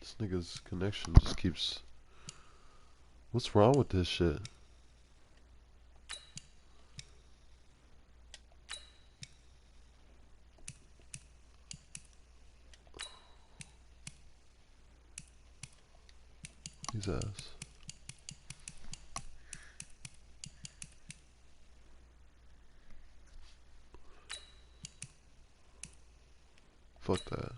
This nigga's connection just keeps... What's wrong with this shit? His ass. Fuck that.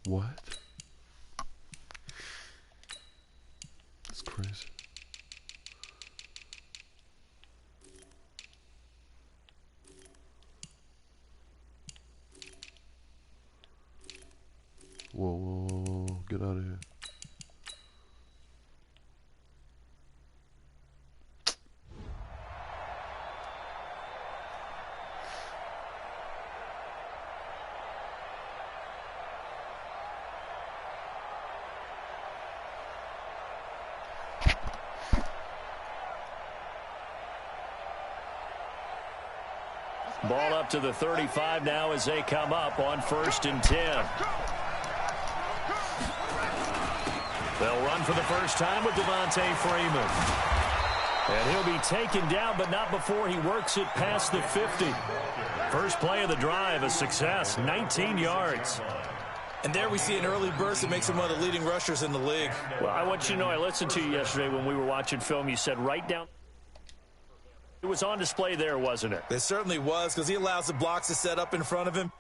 What? That's crazy. Whoa, whoa, whoa, whoa. Get out of here. Ball up to the 35 now as they come up on 1st and 10. They'll run for the first time with Devontae Freeman. And he'll be taken down, but not before he works it past the 50. First play of the drive, a success, 19 yards. And there we see an early burst that makes him one of the leading rushers in the league. Well, I want you to know, I listened to you yesterday when we were watching film. You said right down. It was on display there, wasn't it? It certainly was, because he allows the blocks to set up in front of him.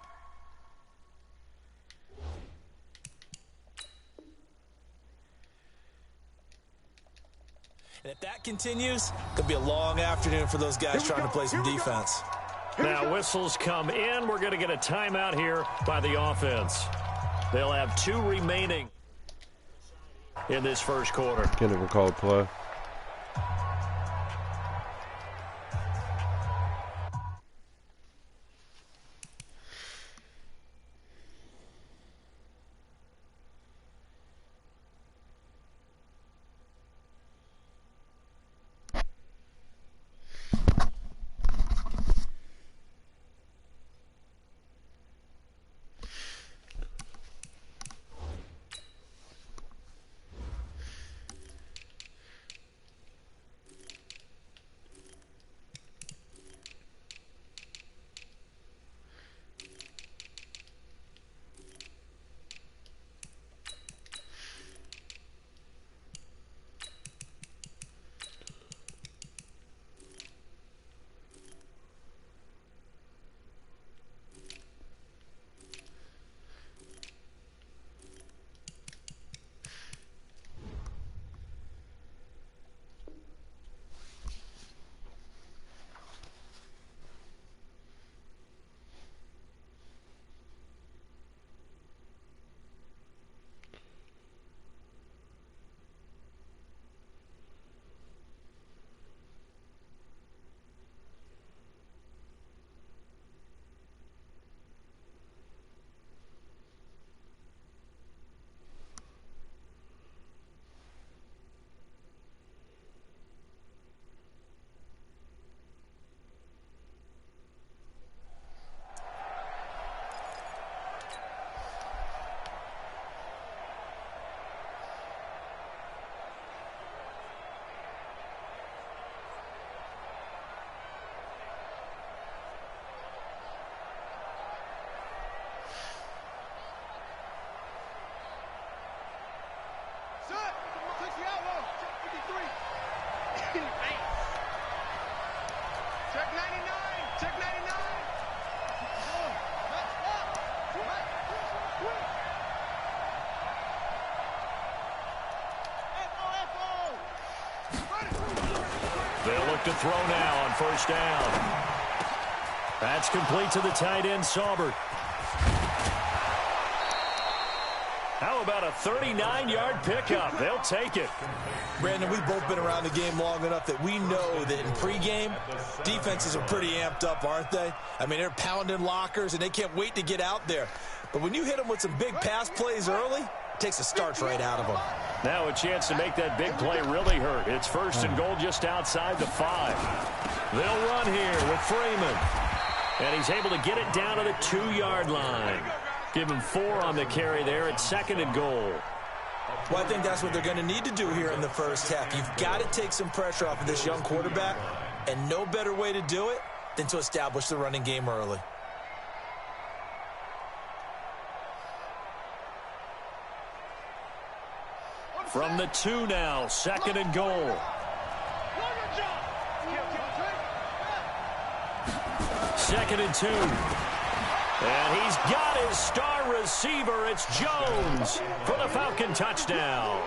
And if that continues, it could be a long afternoon for those guys trying to play some defense. Now whistles come in. We're going to get a timeout here by the offense. They'll have 2 remaining in this first quarter. Can't even call a play. They'll look to throw now on 1st down. That's complete to the tight end, Saubert. How about a 39-yard pickup? They'll take it. Brandon, we've both been around the game long enough that we know that in pregame, defenses are pretty amped up, aren't they? I mean, they're pounding lockers, and they can't wait to get out there. But when you hit them with some big pass plays early, it takes the starch right out of them. Now a chance to make that big play really hurt. It's 1st and goal just outside the 5. They'll run here with Freeman. And he's able to get it down to the 2-yard line. Give him 4 on the carry there at 2nd and goal. Well, I think that's what they're going to need to do here in the first half. You've got to take some pressure off of this young quarterback, and no better way to do it than to establish the running game early. From the 2 now, 2nd and goal. 2nd and 2. And he's got his star receiver. It's Jones for the Falcon touchdown.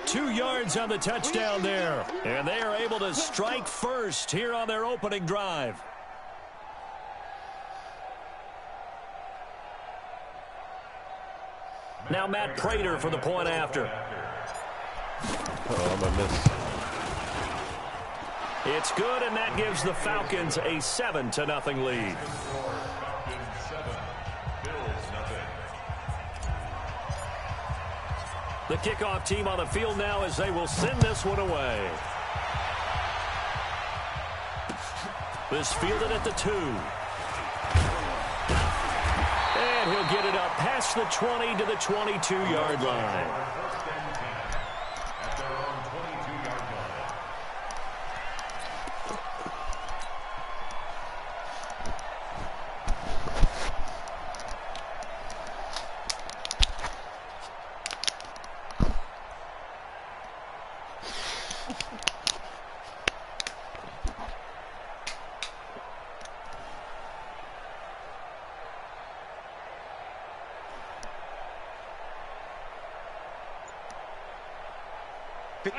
2 yards on the touchdown there. And they are able to strike first here on their opening drive. Now Matt Prater for the point after. Oh, I'm going to miss. It's good, and that gives the Falcons a 7-0 lead. The kickoff team on the field now as they will send this one away. This fielded at the 2. And he'll get it up past the 20 to the 22-yard line.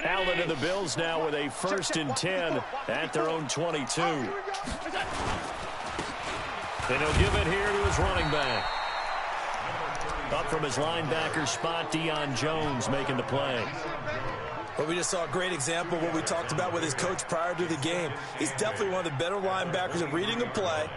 Allen to the Bills now with a 1st and 10 at their own 22. And he'll give it here to his running back. Up from his linebacker spot, Deion Jones making the play. Well, we just saw a great example of what we talked about with his coach prior to the game. He's definitely one of the better linebackers at reading a play.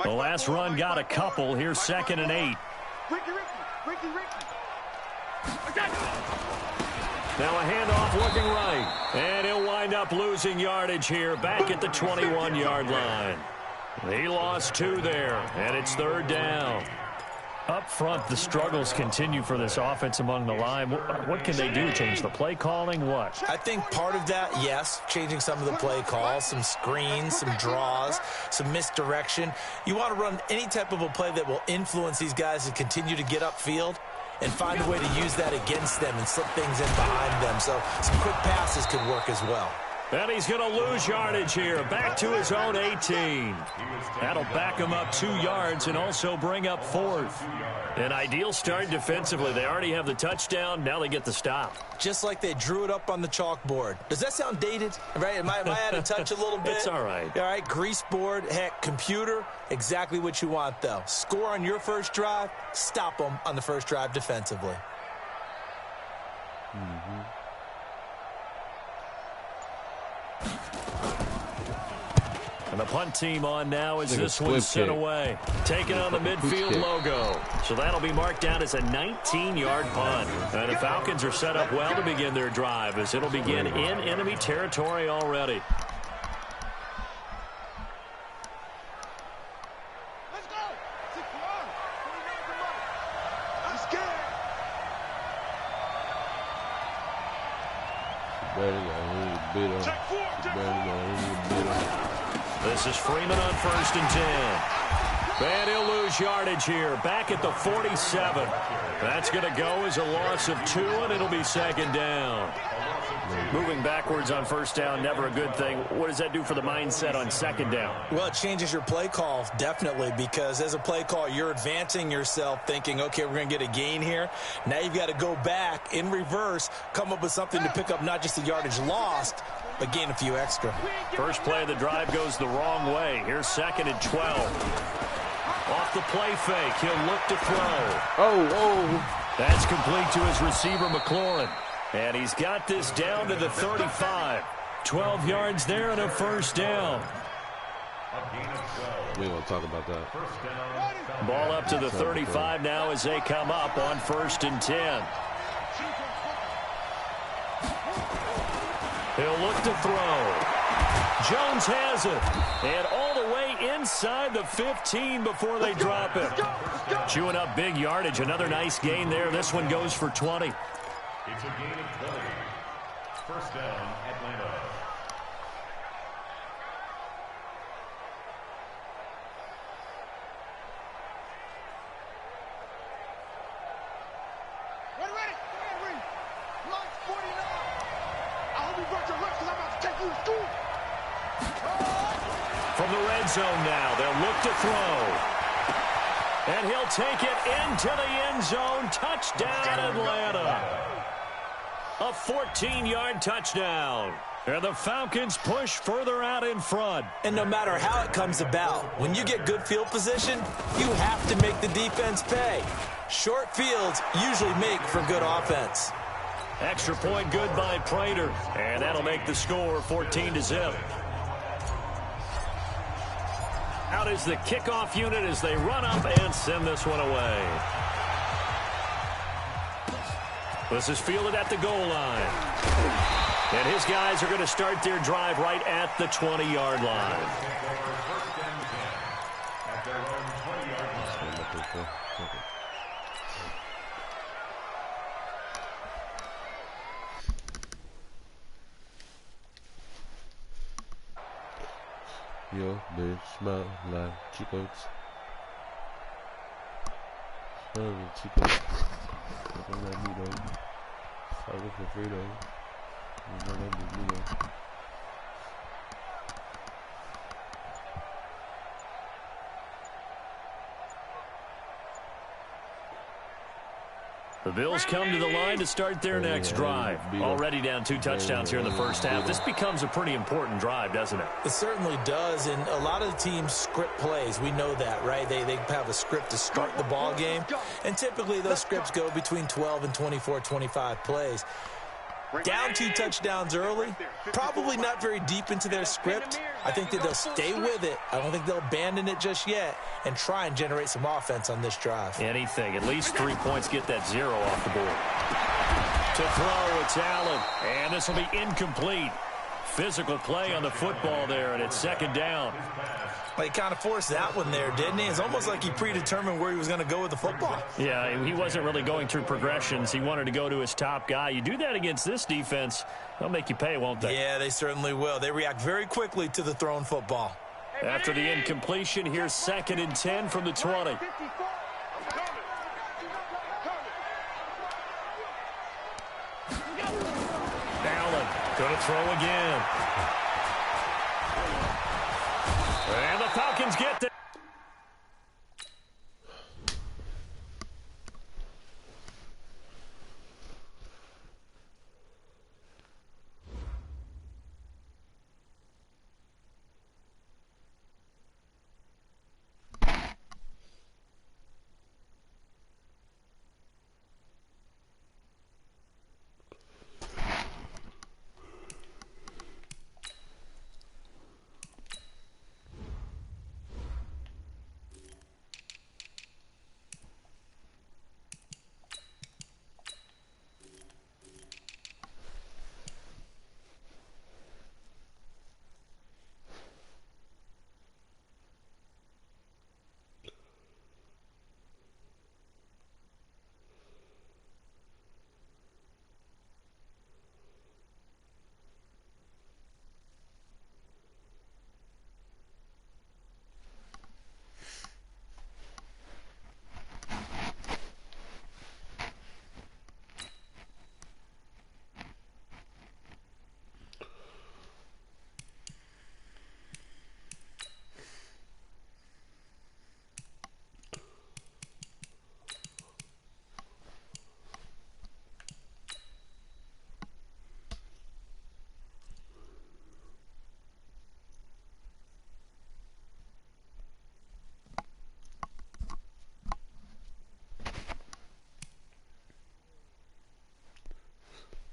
The last run got a couple. Here's 2nd and 8. Now a handoff looking right. And he'll wind up losing yardage here back at the 21-yard line. He lost 2 there, and it's 3rd down. Up front, the struggles continue for this offense among the line. What can they do? Change the play calling? What? I think part of that, yes, changing some of the play calls, some screens, some draws, some misdirection. You want to run any type of a play that will influence these guys to continue to get upfield and find a way to use that against them and slip things in behind them. So some quick passes could work as well. And he's going to lose yardage here, back to his own 18. That'll back him up 2 yards and also bring up 4th. An ideal start defensively. They already have the touchdown. Now they get the stop. Just like they drew it up on the chalkboard. Does that sound dated? Right? Am I out of touch a little bit? It's all right. All right, grease board, heck, computer, exactly what you want, though. Score on your first drive, stop them on the first drive defensively. And the punt team on now as this one's sent away. Taking on the midfield logo. So that'll be marked down as a 19-yard punt. And the Falcons are set up well to begin their drive as it'll begin in enemy territory already. This is Freeman on 1st and 10. And he'll lose yardage here. Back at the 47. That's going to go as a loss of 2, and it'll be second down. Moving backwards on first down, never a good thing. What does that do for the mindset on second down? Well, it changes your play call, definitely, because as a play call, you're advancing yourself thinking, okay, we're going to get a gain here. Now you've got to go back in reverse, come up with something to pick up not just the yardage lost, but gain a few extra. First play of the drive goes the wrong way. Here's second and 12. Off the play fake, he'll look to throw. Oh. That's complete to his receiver, McLaurin. And he's got this down to the 35. 12 yards there and a first down. We ain't gonna talk about that. Ball up to the 35 now as they come up on 1st and 10. He'll look to throw. Jones has it. And all the way inside the 15 before they drop it. Chewing up big yardage. Another nice gain there. This one goes for 20. It's a gain of 20. First down, Atlanta. Ready? Line 49. I hope you brought your lips because I'm about to take you to school. From the red zone now, they'll look to throw. And he'll take it into the end zone. Touchdown, Atlanta. A 14-yard touchdown. And the Falcons push further out in front. And no matter how it comes about, when you get good field position, you have to make the defense pay. Short fields usually make for good offense. Extra point good by Prater. And that'll make the score 14-0. Out is the kickoff unit as they run up and send this one away. This is fielded at the goal line. And his guys are going to start their drive right at the 20-yard line. Yo, they smell like Chicos. Smell like Chicos. Don't let me know. Start with the Frito. Don't let me know. The Bills come to the line to start their next drive. Already down 2 touchdowns here in the first half. This becomes a pretty important drive, doesn't it? It certainly does, and a lot of the teams script plays. We know that, right? They have a script to start the ball game, and typically those scripts go between 12 and 24, 25 plays. Down 2 touchdowns early, probably not very deep into their script. I think that they'll stay with it. I don't think they'll abandon it just yet and try and generate some offense on this drive. Anything. At least 3 points, get that 0 off the board. To throw, it's Allen. And this will be incomplete. Physical play on the football there, and it's second down. Well, he kind of forced that one there, didn't he? It's almost like he predetermined where he was going to go with the football. Yeah, he wasn't really going through progressions. He wanted to go to his top guy. You do that against this defense, they'll make you pay, won't they? Yeah, they certainly will. They react very quickly to the thrown football. After the incompletion, here's second and 10 from the 20. Allen going to throw again. And the Falcons get there.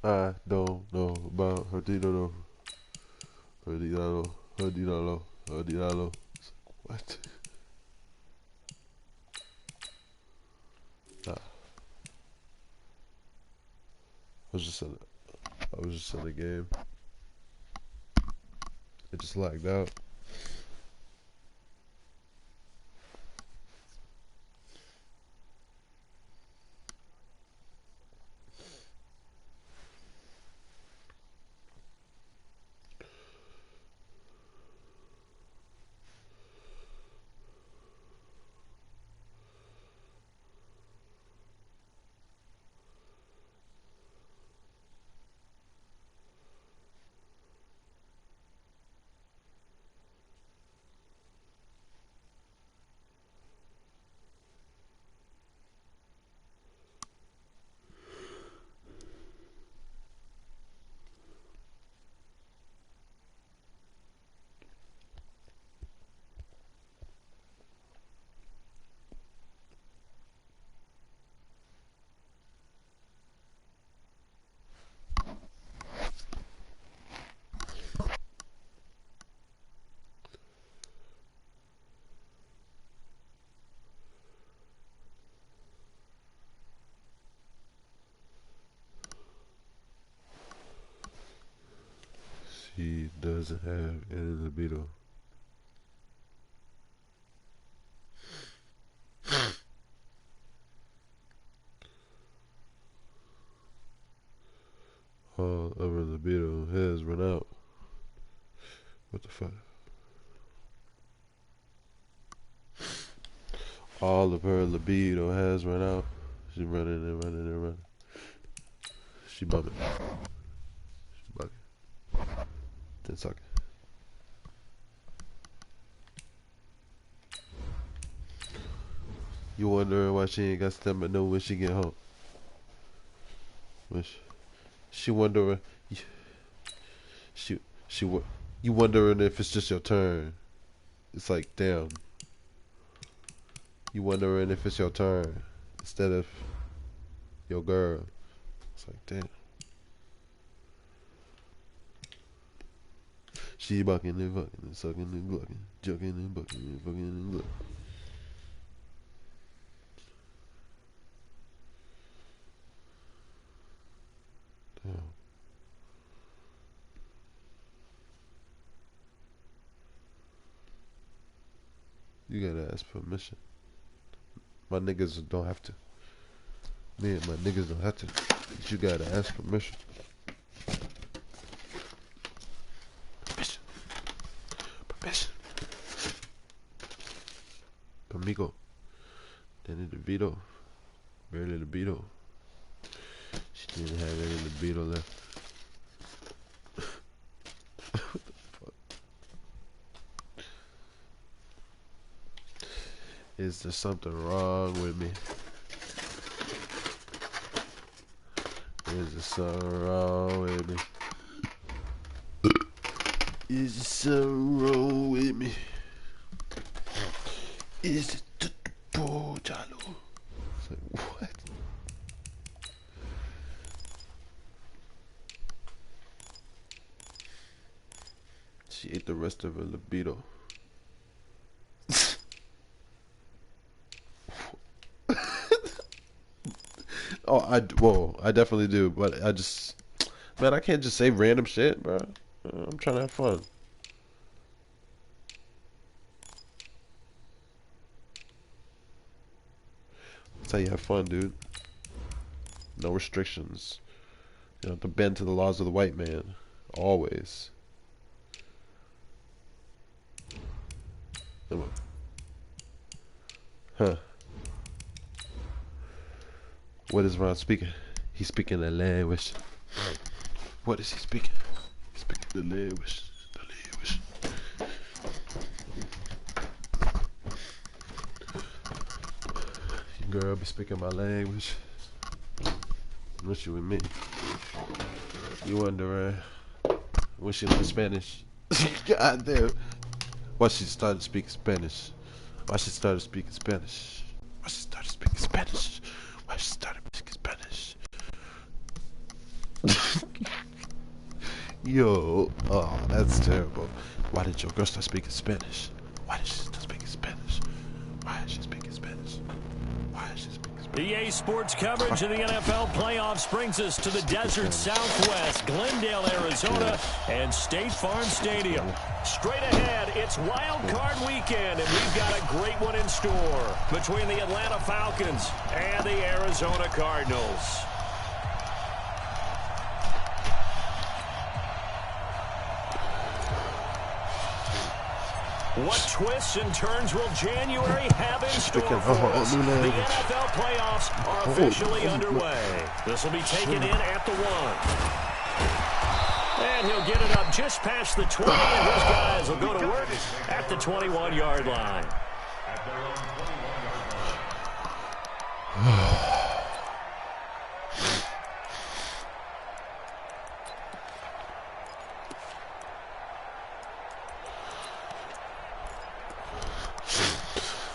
I don't know about her dinero. Her dinero. Her dinero. Her dinero. What? Nah. I was just in the game. It just lagged out. She doesn't have any libido. All of her libido has run out. What the fuck? All of her libido has run out. She's running and running and running. She bumming. She bugging. 10 seconds. You wondering why she ain't got stomach know when she get home? She wondering. You wondering if it's just your turn. It's like, damn. You wondering if it's your turn instead of your girl. It's like, damn. She bucking and fucking and sucking and glucking, jucking and bucking and fucking and glucking. Damn. You gotta ask permission. My niggas don't have to. Me and my niggas don't have to. But you gotta ask permission. Permission. Permission. Pamigo. Danny DeVito. Barely libido. She didn't have any libido left. What the fuck? Is there something wrong with me? Is there something wrong with me? Is there something wrong with me? Is it the poor Jalo? It's like, what? She ate the rest of her libido. Oh, I definitely do, but I just, man, I can't just say random shit, bro. I'm trying to have fun. That's how you have fun, dude. No restrictions. You don't have to bend to the laws of the white man. Always. Come on. Huh. What is Ron speaking? He's speaking the language. What is he speaking? He's speaking the language. The language. Your girl be speaking my language. What you with me? You wondering when she learned Spanish? God damn. Why she started speaking Spanish? Why she started speaking Spanish? Why she started speaking Spanish? Why she started speaking Spanish? Yo, oh, that's terrible. Why did your girl start speaking Spanish? Why did she start speaking Spanish? Why is she speaking Spanish? Why is she speaking Spanish? EA Sports coverage of the NFL playoffs brings us to the desert Southwest, Glendale, Arizona, and State Farm Stadium. Straight ahead, it's Wild Card Weekend, and we've got a great one in store between the Atlanta Falcons and the Arizona Cardinals. What twists and turns will January have in store for us? The NFL playoffs are officially underway. This will be taken in at the 1. And he'll get it up just past the 20, and his guys will go to work at the 21-yard line.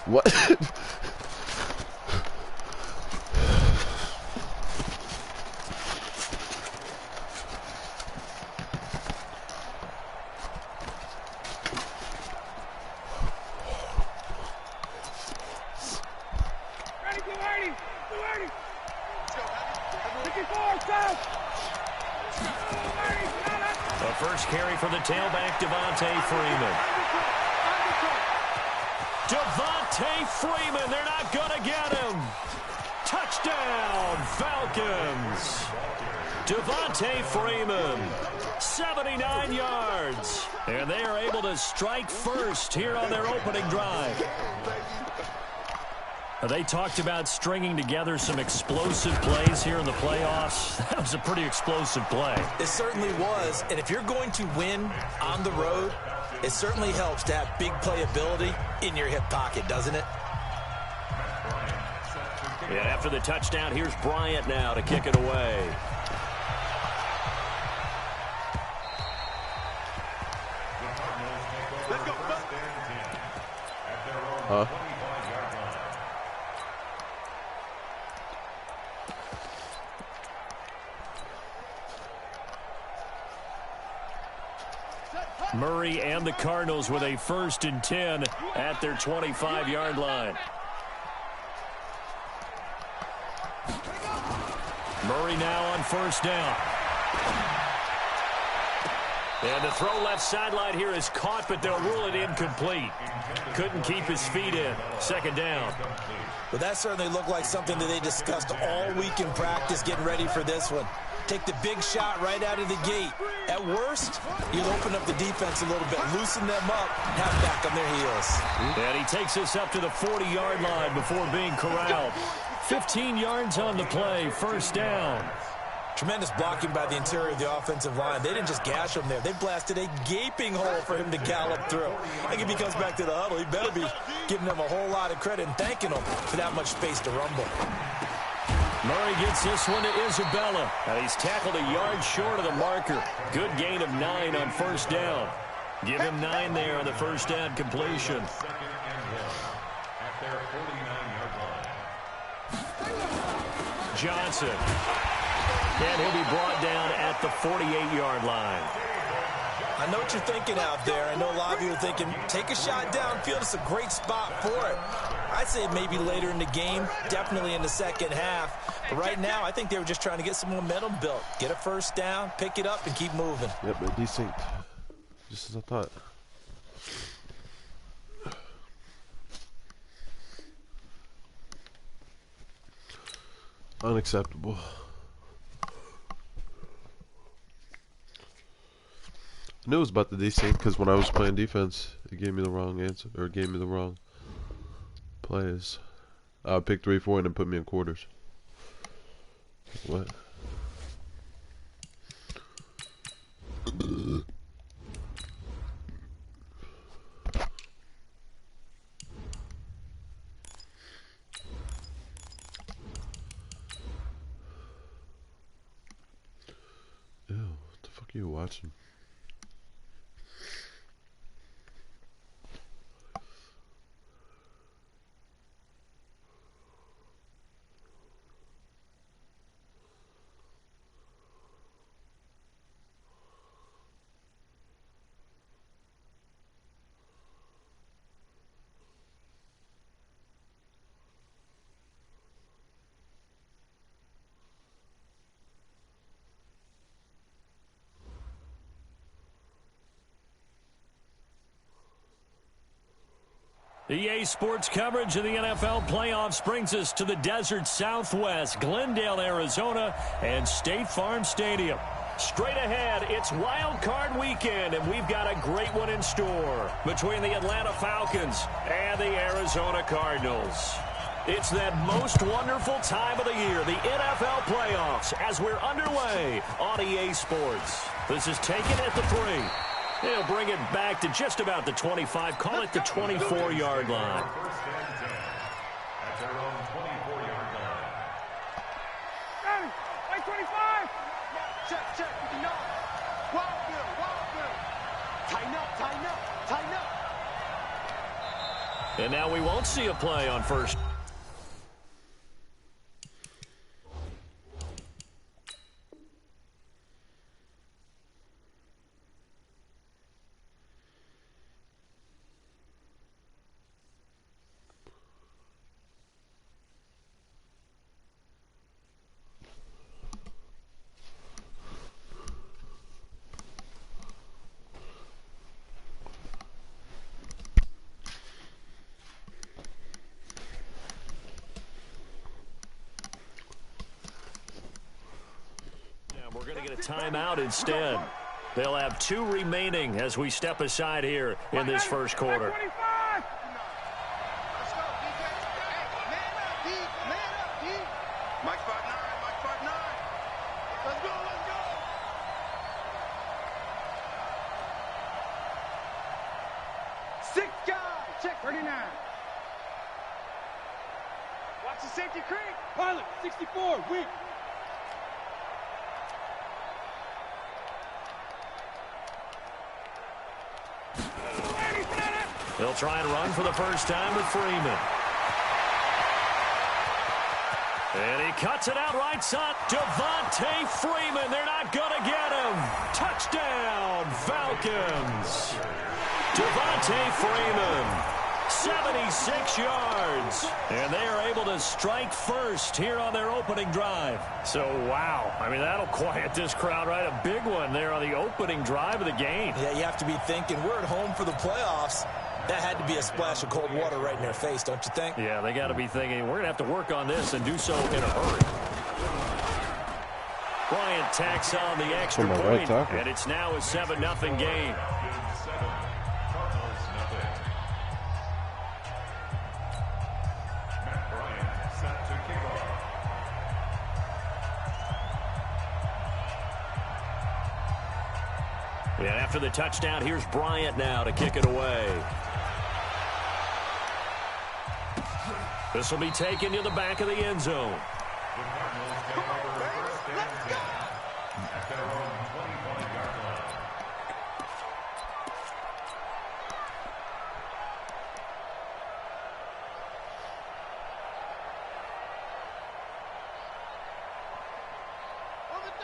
What? The first carry for the tailback, Devontae Freeman. Devontae Freeman, they're not going to get him. Touchdown, Falcons. Devontae Freeman, 79 yards. And they are able to strike first here on their opening drive. They talked about stringing together some explosive plays here in the playoffs. That was a pretty explosive play. It certainly was. And if you're going to win on the road, it certainly helps to have big playability in your hip pocket, doesn't it? And after the touchdown, here's Bryant now to kick it away. Huh? Murray and the Cardinals with a 1st and 10 at their 25-yard line. Murray now on 1st down. And the throw left sideline here is caught, but they'll rule it incomplete. Couldn't keep his feet in. 2nd down. But that certainly looked like something that they discussed all week in practice getting ready for this one. Take the big shot right out of the gate. At worst, you'll open up the defense a little bit, loosen them up, have back on their heels. And he takes us up to the 40-yard line before being corralled. 15 yards on the play, 1st down. Tremendous blocking by the interior of the offensive line. They didn't just gash him there. They blasted a gaping hole for him to gallop through. I think if he comes back to the huddle, he better be giving them a whole lot of credit and thanking them for that much space to rumble. Murray gets this one to Isabella, and he's tackled a yard short of the marker. Good gain of 9 on 1st down. Give him 9 there on the 1st down completion. Johnson. And he'll be brought down at the 48-yard line. I know what you're thinking out there. I know a lot of you are thinking, take a shot downfield. It's a great spot for it. I'd say maybe later in the game, definitely in the second half. But right now, I think they were just trying to get some momentum built. Get a 1st down, pick it up, and keep moving. Yep, they're decent. Just as I thought. Unacceptable. I knew it was about the desync because when I was playing defense, it gave me the wrong answer, or it gave me the wrong plays. I picked 3, 4, and then put me in quarters. What? Ew, what the fuck are you watching? EA Sports coverage of the NFL playoffs brings us to the desert Southwest, Glendale, Arizona, and State Farm Stadium. Straight ahead, it's Wild Card Weekend, and we've got a great one in store between the Atlanta Falcons and the Arizona Cardinals. It's that most wonderful time of the year, the NFL playoffs, as we're underway on EA Sports. This is taken at the 3. They'll bring it back to just about the 25, call it the 24-yard line. First and 10 at their own 24-yard line. Ready? Like 25. Check. No. Wild Bill. Tighten up. And now we won't see a play on first. We're going to get a timeout instead. They'll have 2 remaining as we step aside here in this first quarter. 25. Let's go, DJ. Hey, man up, D. Mike 5'9". Let's go. 6 guys. Check 39. Watch the safety creep. Pilot, 64, weak. They'll try and run for the first time with Freeman. And he cuts it out right side. Devontae Freeman. They're not going to get him. Touchdown, Falcons. Devontae Freeman. 76 yards. And they are able to strike first here on their opening drive. So, wow. I mean, that'll quiet this crowd, right? A big one there on the opening drive of the game. Yeah, you have to be thinking, we're at home for the playoffs. That had to be a splash of cold water right in their face, don't you think? Yeah, they got to be thinking, we're going to have to work on this and do so in a hurry. Bryant tacks on the extra point, and it's now a 7-0 game. And after the touchdown, here's Bryant now to kick it away. This will be taken to the back of the end zone. The Cardinals take over first and 10 at their own 25-yard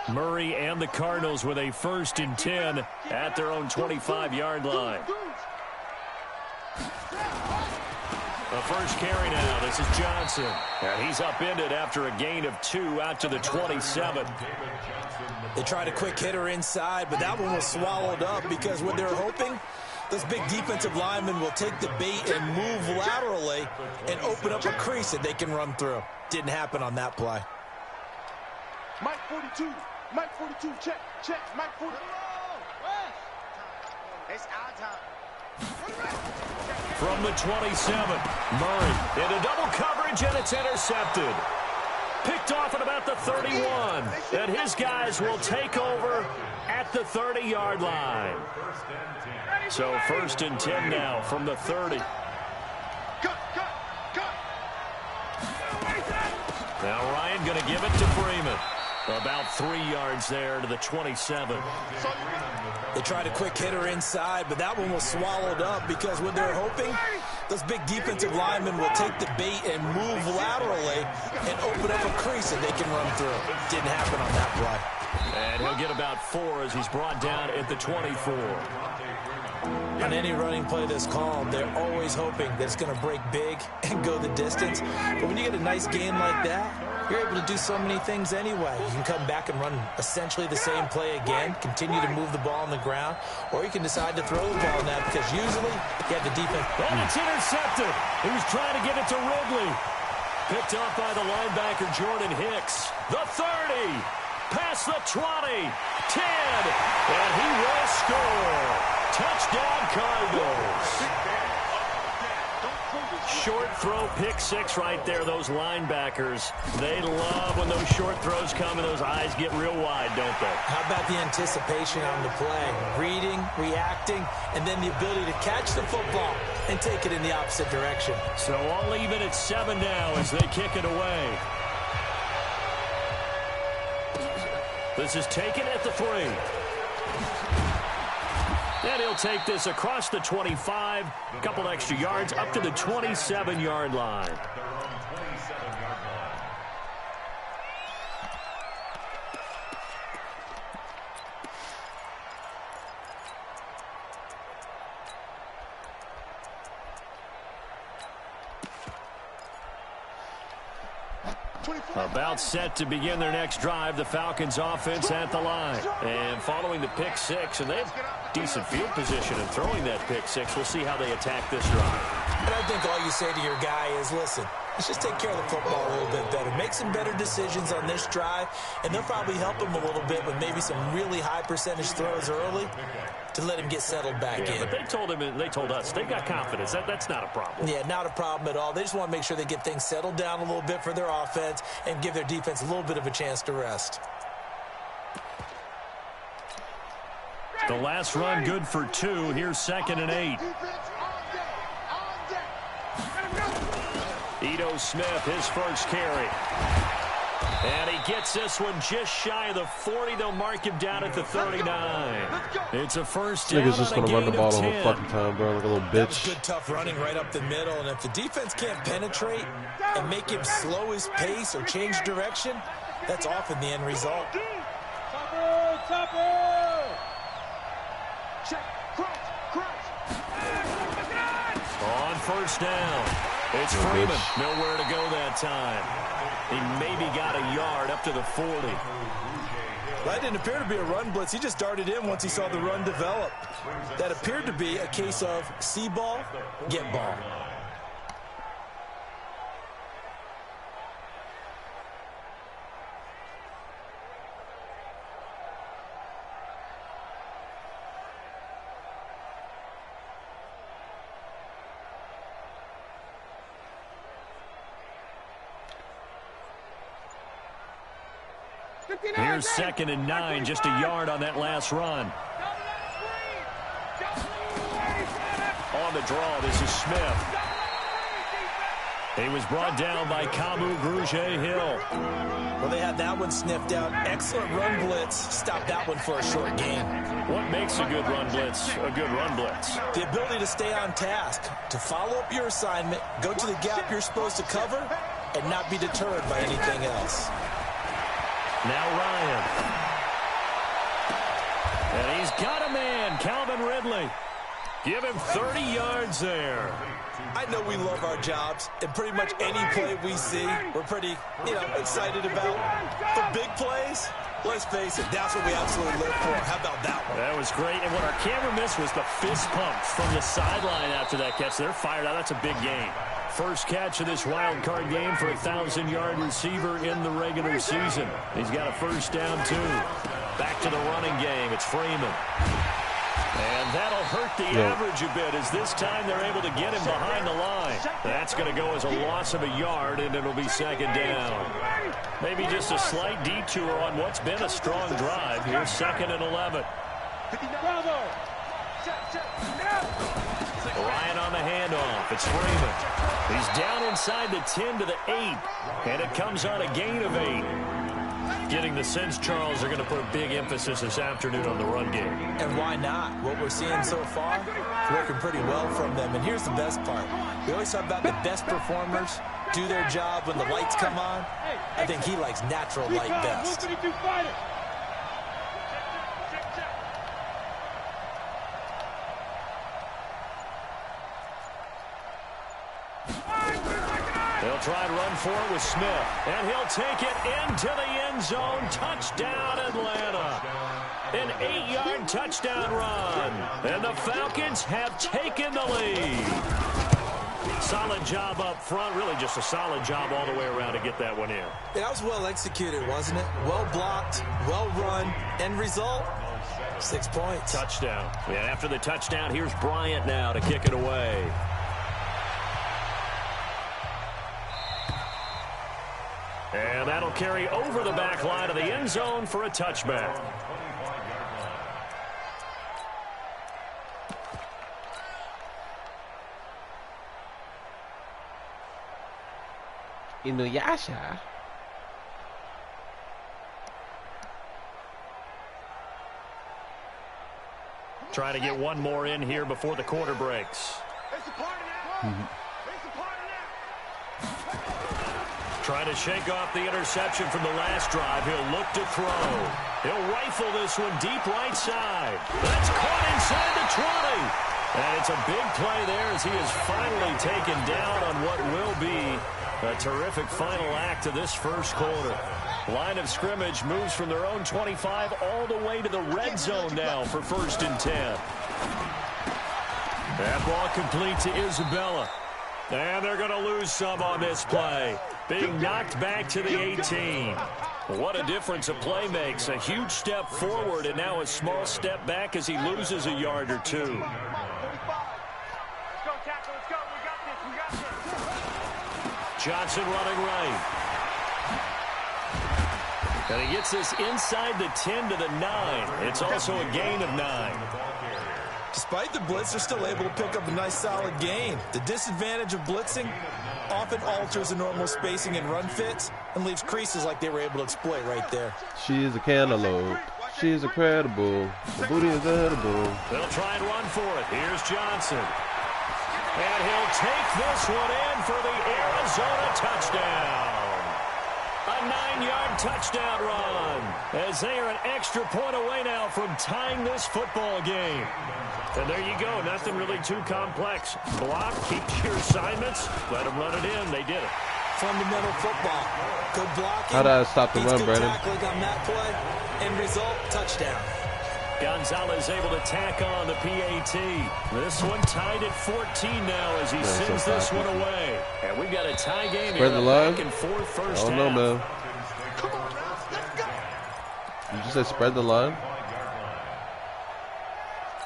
line. Murray and the Cardinals with a 1st and 10 at their own 25-yard line. The first carry now. This is Johnson. And he's upended after a gain of 2 out to the 27. They tried a quick hitter inside, but that one was swallowed up because what they're hoping, those big defensive linemen will take the bait and move laterally and open up a crease that they can run through. Didn't happen on that play. Mike 42, check. Mike 42. It's our time. From the 27, Murray into double coverage, and it's intercepted. Picked off at about the 31, and his guys will take over at the 30-yard line. So 1st and 10 now from the 30. Cut. Now Ryan going to give it to Freeman. About 3 yards there to the 27. They tried a quick hitter inside, but that one was swallowed up because what they're hoping, those big defensive linemen will take the bait and move laterally and open up a crease that they can run through. Didn't happen on that play. And he'll get about 4 as he's brought down at the 24. On any running play that's called, they're always hoping that it's going to break big and go the distance. But when you get a nice gain like that, you're able to do so many things anyway. You can come back and run essentially the same play again, continue to move the ball on the ground, or you can decide to throw the ball now because usually you have the defense. And it's intercepted. He was trying to get it to Ridley. Picked off by the linebacker, Jordan Hicks. The 30. Past the 20. 10. And he will score. Touchdown, Cardinals. Short throw, pick six right there, those linebackers. They love when those short throws come and those eyes get real wide, don't they? How about the anticipation on the play? Reading, reacting, and then the ability to catch the football and take it in the opposite direction. So all even at 7 now as they kick it away. This is taken at the 3. And he'll take this across the 25, a couple extra yards, up to the 27-yard line. About set to begin their next drive, the Falcons offense at the line. And following the pick six, and they have decent field position in throwing that pick six. We'll see how they attack this drive. And I think all you say to your guy is, listen, let's just take care of the football a little bit better. Make some better decisions on this drive, and they'll probably help him a little bit with maybe some really high percentage throws early to let him get settled back in. But they told him, and they told us, they've got confidence. That's not a problem. Yeah, not a problem at all. They just want to make sure they get things settled down a little bit for their offense and give their defense a little bit of a chance to rest. The last run good for 2. Here's 2nd and 8. Ito Smith, his first carry. And he gets this one just shy of the 40. They'll mark him down at the 39. It's a first down. Niggas just on a gonna run the gain ball of the 10. whole fucking time, bro, like a little That was bitch. good, tough running right up the middle. And if the defense can't penetrate and make him slow his pace or change direction, that's often the end result. On first down, it's Freeman. Nowhere to go that time. He maybe got a yard up to the 40. That didn't appear to be a run blitz. He just darted in once he saw the run develop. That appeared to be a case of see ball, get ball. Here's 2nd and 9, just a yard on that last run. On the draw, this is Smith. He was brought down by Kamu Grugier-Hill. Well, they had that one sniffed out. Excellent run blitz. Stopped that one for a short gain. What makes a good run blitz a good run blitz? The ability to stay on task, to follow up your assignment, go to the gap you're supposed to cover, and not be deterred by anything else. Now Ryan. And he's got a man, Calvin Ridley. Give him 30 yards there. I know we love our jobs, and pretty much any play we see, we're pretty, excited about. For big plays, let's face it, that's what we absolutely live for. How about that one? That was great. And what our camera missed was the fist pump from the sideline after that catch. They're fired out. That's a big game. First catch of this wild card game for a 1,000-yard receiver in the regular season. He's got a first down, too. Back to the running game. It's Freeman. And that'll hurt the average a bit as this time they're able to get him behind the line. That's going to go as a loss of a yard, and it'll be 2nd down. Maybe just a slight detour on what's been a strong drive. Here's 2nd and 11. Ryan on the handoff. It's Freeman. He's down inside the 10 to the 8, and it comes on a gain of 8. Getting the sense, Charles, are going to put a big emphasis this afternoon on the run game. And why not? What we're seeing so far, working pretty well from them. And here's the best part. We always talk about the best performers do their job when the lights come on. I think he likes natural light best. They'll try and run for it with Smith. And he'll take it into the end zone. Touchdown, Atlanta. An 8-yard touchdown run. And the Falcons have taken the lead. Solid job up front. Really just a solid job all the way around to get that one in. That was well executed, wasn't it? Well blocked, well run. End result, 6 points. Touchdown. Yeah, after the touchdown, here's Bryant now to kick it away. And that'll carry over the back line of the end zone for a touchback. Inuyasha. Trying to get one more in here before the quarter breaks. Trying to shake off the interception from the last drive. He'll look to throw. He'll rifle this one deep right side. That's caught inside the 20. And it's a big play there as he is finally taken down on what will be a terrific final act of this first quarter. Line of scrimmage moves from their own 25 all the way to the red zone now for 1st and 10. That ball complete to Isabella. And they're going to lose some on this play. Being knocked back to the 18. What a difference a play makes. A huge step forward and now a small step back as he loses a yard or two. Johnson running right. And he gets this inside the 10 to the 9. It's also a gain of 9. Despite the blitz, they're still able to pick up a nice solid gain. The disadvantage of blitzing often alters the normal spacing and run fits and leaves creases like they were able to exploit right there. She is a cantaloupe. She is incredible. The booty is edible. They'll try and run for it. Here's Johnson. And he'll take this one in for the Arizona touchdown. A 9-yard touchdown run as they are an extra point away now from tying this football game. And there you go. Nothing really too complex. Block, keep your assignments, let them run it in. They did it. Fundamental football. Good blocking. How did I stop the run, Brandon? Tackling on that play. End result, touchdown. Gonzalez able to tack on the PAT. This one tied at 14 now as he sends this one away. And we've got a tie game here. Back and forth first half. I don't know, man. Did you say spread the line?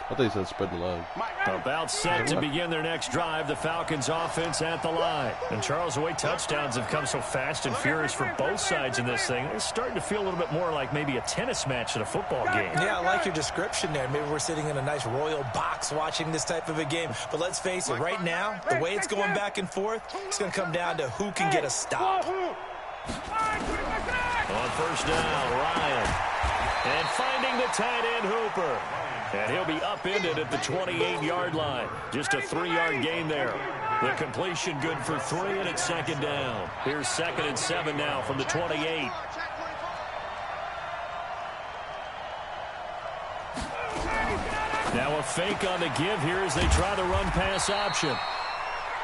I thought you said spread the line. About set to begin their next drive. The Falcons offense at the line. And Charles, the way touchdowns have come so fast and furious for both sides in this thing, it's starting to feel a little bit more like maybe a tennis match than a football game. Yeah, I like your description there. Maybe we're sitting in a nice royal box watching this type of a game. But let's face it, right now, the way it's going back and forth, it's going to come down to who can get a stop. On first down, Ryan. And finding the tight end, Hooper. And he'll be upended at the 28-yard line. Just a 3-yard gain there. The completion good for 3, and it's 2nd down. Here's 2nd and 7 now from the 28. Now a fake on the give here as they try the run-pass option.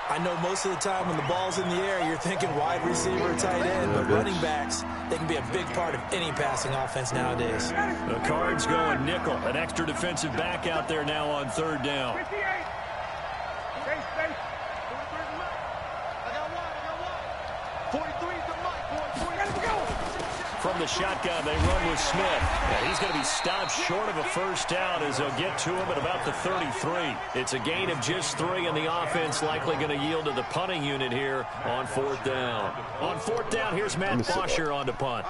I know most of the time when the ball's in the air, you're thinking wide receiver, tight end, but running backs, they can be a big part of any passing offense nowadays. The Cards going nickel. An extra defensive back out there now on 3rd down. From the shotgun, they run with Smith. And he's going to be stopped short of a first down as they'll get to him at about the 33. It's a gain of just 3, and the offense likely going to yield to the punting unit here on 4th down. On 4th down, here's Matt Bosher on to punt.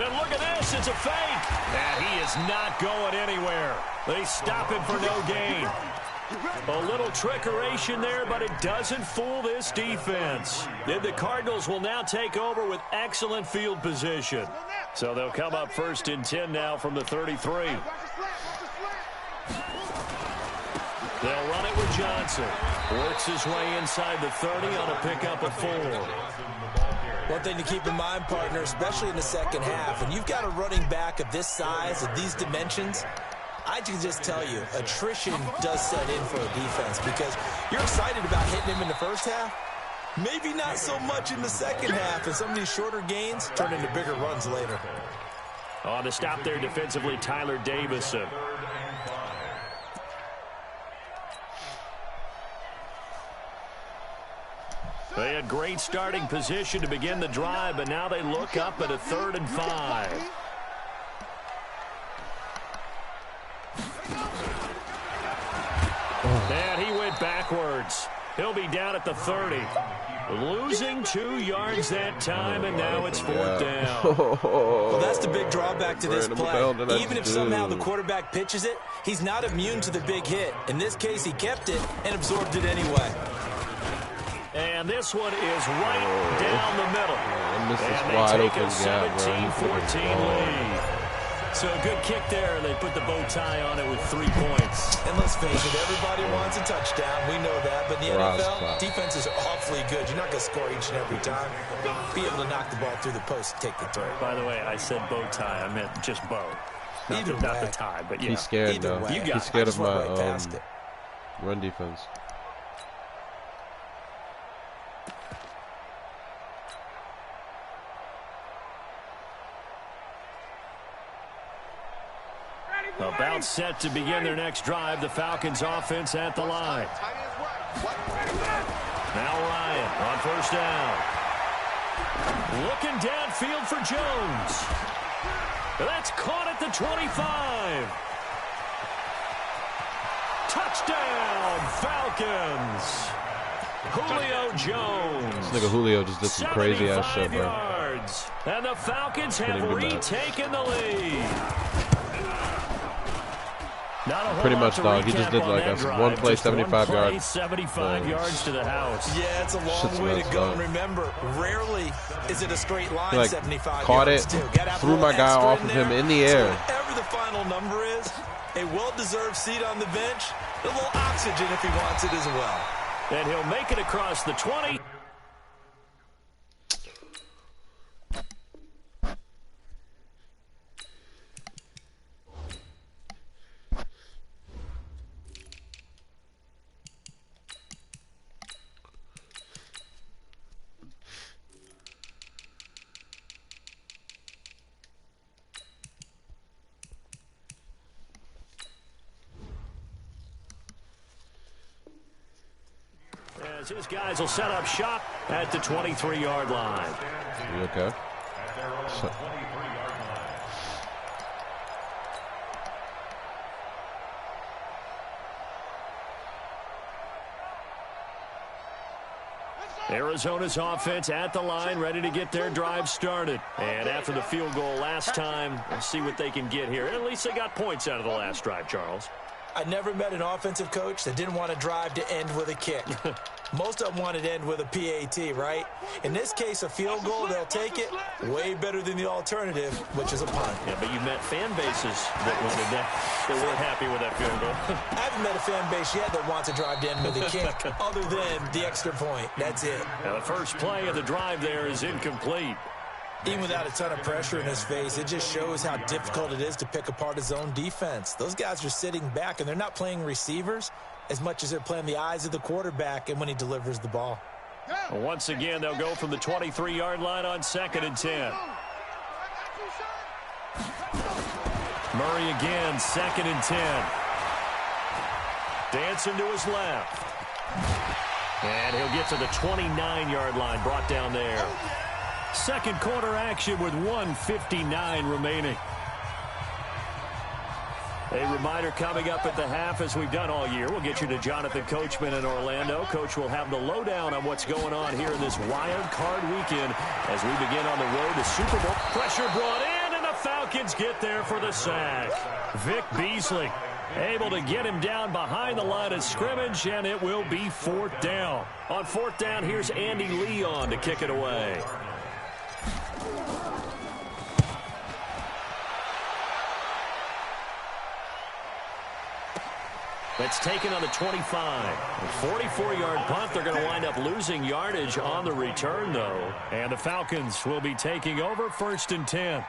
And look at this, it's a fake. And he is not going anywhere. They stop him for no gain. A little trickeration there, but it doesn't fool this defense. Then the Cardinals will now take over with excellent field position. So they'll come up 1st and 10 now from the 33. They'll run it with Johnson. Works his way inside the 30 on a pickup of 4. One thing to keep in mind, partner, especially in the second half, when you've got a running back of this size, of these dimensions, I can just tell you, attrition does set in for a defense because you're excited about hitting him in the first half, Maybe not so much in the second half, and some of these shorter gains turn into bigger runs later. On the stop there defensively, Tyler Davison. They had great starting position to begin the drive, but now they look up at a 3rd and 5. And he went backwards. He'll be down at the 30. Losing 2 yards that time, and now it's 4th down. Well, that's the big drawback to this play. Even if somehow the quarterback pitches it, he's not immune to the big hit. In this case, he kept it and absorbed it anyway. And this one is right down the middle. And this is And wide they take open a 17-14 lead. So a good kick there. They put the bow tie on it with 3 points. And let's face it, everybody wants a touchdown. We know that. But in the NFL, defense is awfully good. You're not going to score each and every time. Be able to knock the ball through the post and take the throw. By the way, I said bow tie. I meant just bow. Not the tie, but yeah. He's scared, though. He's scared of my run defense. About set to begin their next drive. The Falcons offense at the line. Now Ryan on 1st down. Looking downfield for Jones. That's caught at the 25. Touchdown, Falcons. Julio Jones. This nigga Julio just did some crazy ass shit, bro. Yards. And the Falcons have retaken the lead. Pretty much, dog. He just did like a one play, 75 yards. 75 yards to the house. Yeah, it's a long way to go. And remember, rarely is it a straight line. Like, 75 caught yards it, threw my guy off of him in the air. So whatever the final number is, a well-deserved seat on the bench, a little oxygen if he wants it as well. And he'll make it across the 20. As his guys will set up shop at the 23-yard line. You okay? Arizona's offense at the line, ready to get their drive started. And after the field goal last time, we'll see what they can get here. At least they got points out of the last drive, Charles. I never met an offensive coach that didn't want a drive to end with a kick. Most of them wanted to end with a PAT, right? In this case, a field goal, they'll take it. Way better than the alternative, which is a punt. Yeah, but you met fan bases that wanted that. They weren't happy with that field goal. I haven't met a fan base yet that wants a drive to end with a kick, other than the extra point. That's it. Now, the first play of the drive there is incomplete. Even without a ton of pressure in his face, it just shows how difficult it is to pick apart his own defense. Those guys are sitting back, and they're not playing receivers as much as they're playing the eyes of the quarterback and when he delivers the ball. Well, once again, they'll go from the 23-yard line on 2nd and 10. Murray again, 2nd and 10. Dancing to his left. And he'll get to the 29-yard line, brought down there. Second quarter action with 1:59 remaining. A reminder coming up at the half, as we've done all year. We'll get you to Jonathan Coachman in Orlando. Coach will have the lowdown on what's going on here in this wild card weekend as we begin on the road to Super Bowl. Pressure brought in, and the Falcons get there for the sack. Vic Beasley able to get him down behind the line of scrimmage, and it will be 4th down. On 4th down, here's Andy Leon to kick it away. That's taken on the 25. A 44-yard punt. They're going to wind up losing yardage on the return, though. And the Falcons will be taking over 1st and 10.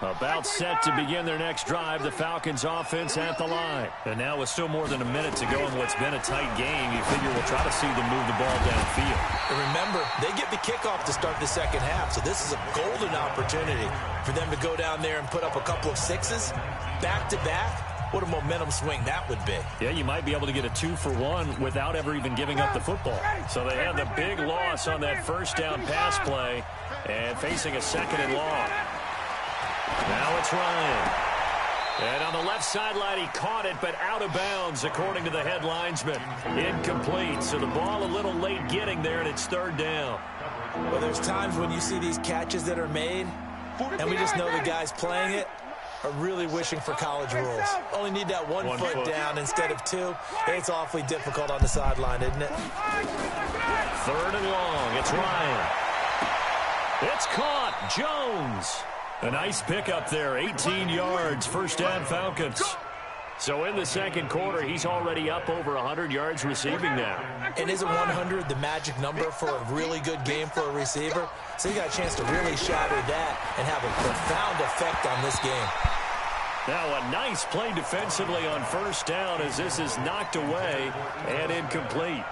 About set to begin their next drive, the Falcons offense at the line. And now with still more than a minute to go in what's been a tight game, you figure we'll try to see them move the ball downfield. And remember, they get the kickoff to start the second half, so this is a golden opportunity for them to go down there and put up a couple of sixes back-to-back. What a momentum swing that would be. Yeah, you might be able to get a 2-for-1 without ever even giving up the football. So they had the big loss on that first down pass play and facing a second and long. Now it's Ryan. And on the left sideline, he caught it, but out of bounds, according to the head linesman. Incomplete, so the ball a little late getting there, and it's third down. Well, there's times when you see these catches that are made, and we just know the guys playing it are really wishing for college rules. Only need that one foot down instead of two. It's awfully difficult on the sideline, isn't it? Third and long. It's Ryan. It's caught. Jones. A nice pickup there. 18 yards. First down, Falcons. So in the second quarter, he's already up over 100 yards receiving now. And isn't 100 the magic number for a really good game for a receiver? So you got a chance to really shatter that and have a profound effect on this game. Now a nice play defensively on first down as this is knocked away and incomplete.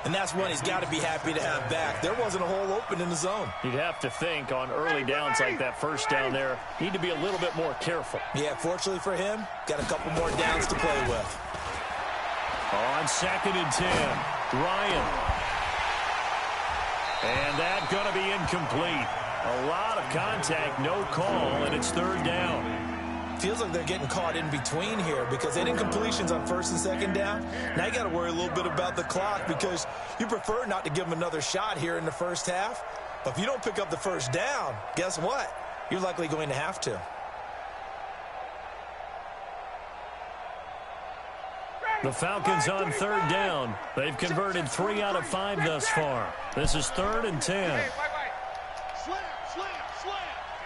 And that's one he's got to be happy to have back. There wasn't a hole open in the zone. You'd have to think on early downs like that first down there, need to be a little bit more careful. Yeah, fortunately for him, got a couple more downs to play with. On second and 10, Ryan. And that's going to be incomplete. A lot of contact, no call, and it's third down. Feels like they're getting caught in between here because they had incompletions on first and second down. Now you got to worry a little bit about the clock because you prefer not to give them another shot here in the first half. But if you don't pick up the first down, guess what? You're likely going to have to. The Falcons on third down. They've converted 3 out of 5 thus far. This is third and 10. Hey, slam.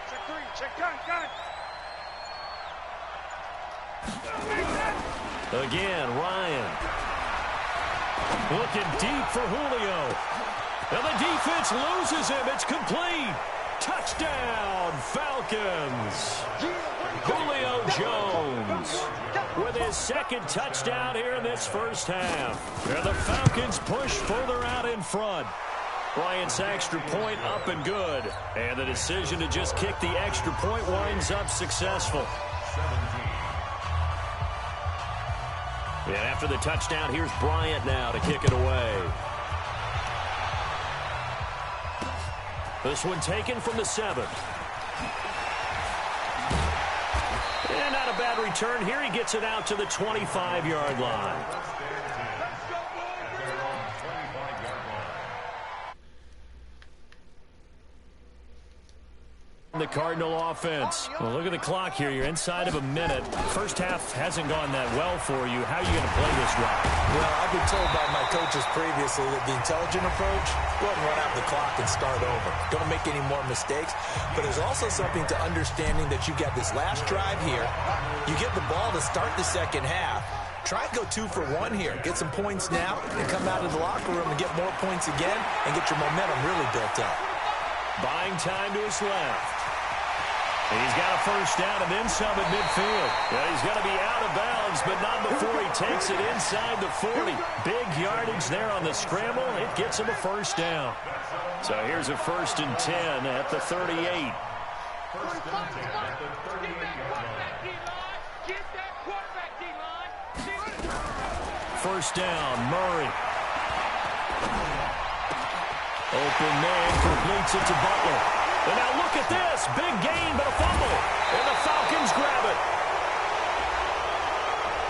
Check three, check gun. Again, Ryan. Looking deep for Julio. And the defense loses him. It's complete. Touchdown, Falcons. Julio Jones with his second touchdown here in this first half. And the Falcons push further out in front. Bryant's extra point up and good. And the decision to just kick the extra point winds up successful. And after the touchdown, here's Bryant now to kick it away. This one taken from the 7. And not a bad return. Here he gets it out to the 25-yard line. The Cardinal offense. Well, look at the clock here. You're inside of a minute. First half hasn't gone that well for you. How are you going to play this drive? Well, I've been told by my coaches previously that the intelligent approach, go ahead and run out the clock and start over. Don't make any more mistakes. But there's also something to understanding that you got this last drive here. You get the ball to start the second half. Try and go 2 for 1 here. Get some points now and come out of the locker room and get more points again and get your momentum really built up. Buying time to his left. He's got a first down and then some at midfield. Yeah, he's going to be out of bounds, but not before he takes it inside the 40. Big yardage there on the scramble. It gets him a first down. So here's a first and 10 at the 38. First and 10 at the 38-yard line. Get that quarterback, D-line. First down, Murray. Open man completes it to Butler. And now look at this. Big gain, but a fumble. And the Falcons grab it.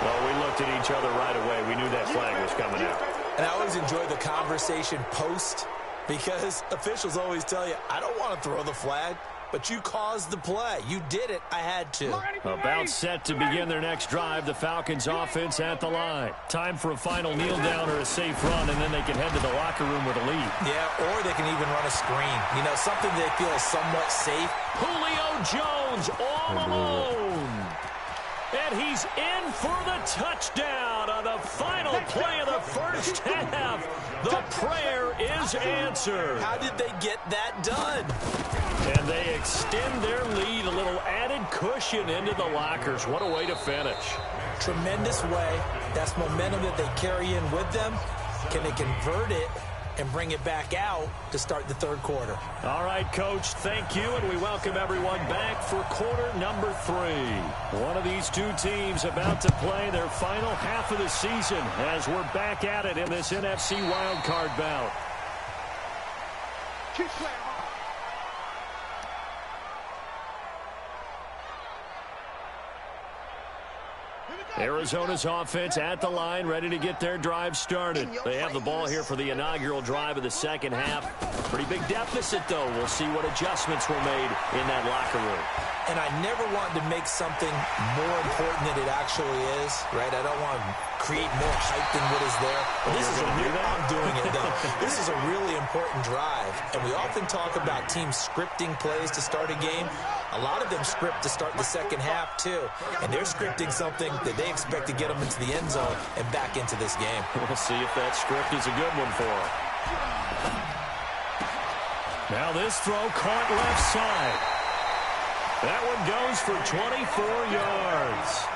Well, we looked at each other right away. We knew that flag was coming out. And I always enjoy the conversation post because officials always tell you, I don't want to throw the flag, but you caused the play. You did it. I had to. About set to begin their next drive. The Falcons offense at the line. Time for a final kneel down or a safe run, and then they can head to the locker room with a lead. Yeah, or they can even run a screen. You know, something they feel is somewhat safe. Julio Jones all alone. And he's in for the touchdown on the final play of the first half. The prayer is answered. How did they get that done? And they extend their lead, a little added cushion into the lockers. What a way to finish. Tremendous way. That's momentum that they carry in with them. Can they convert it and bring it back out to start the third quarter? All right, Coach, thank you, and we welcome everyone back for quarter number 3. One of these two teams about to play their final half of the season as we're back at it in this NFC wildcard bout. Keep playing hard. Arizona's offense at the line, ready to get their drive started. They have the ball here for the inaugural drive of the second half. Pretty big deficit, though. We'll see what adjustments were made in that locker room. And I never want to make something more important than it actually is, right? I don't want to create more hype than what is there. But this is I'm doing it, though. This is a really important drive. And we often talk about teams scripting plays to start a game. A lot of them script to start the second half, too. And they're scripting something that they expect to get them into the end zone and back into this game. We'll see if that script is a good one for them. Now this throw caught left side. That one goes for 24 yards.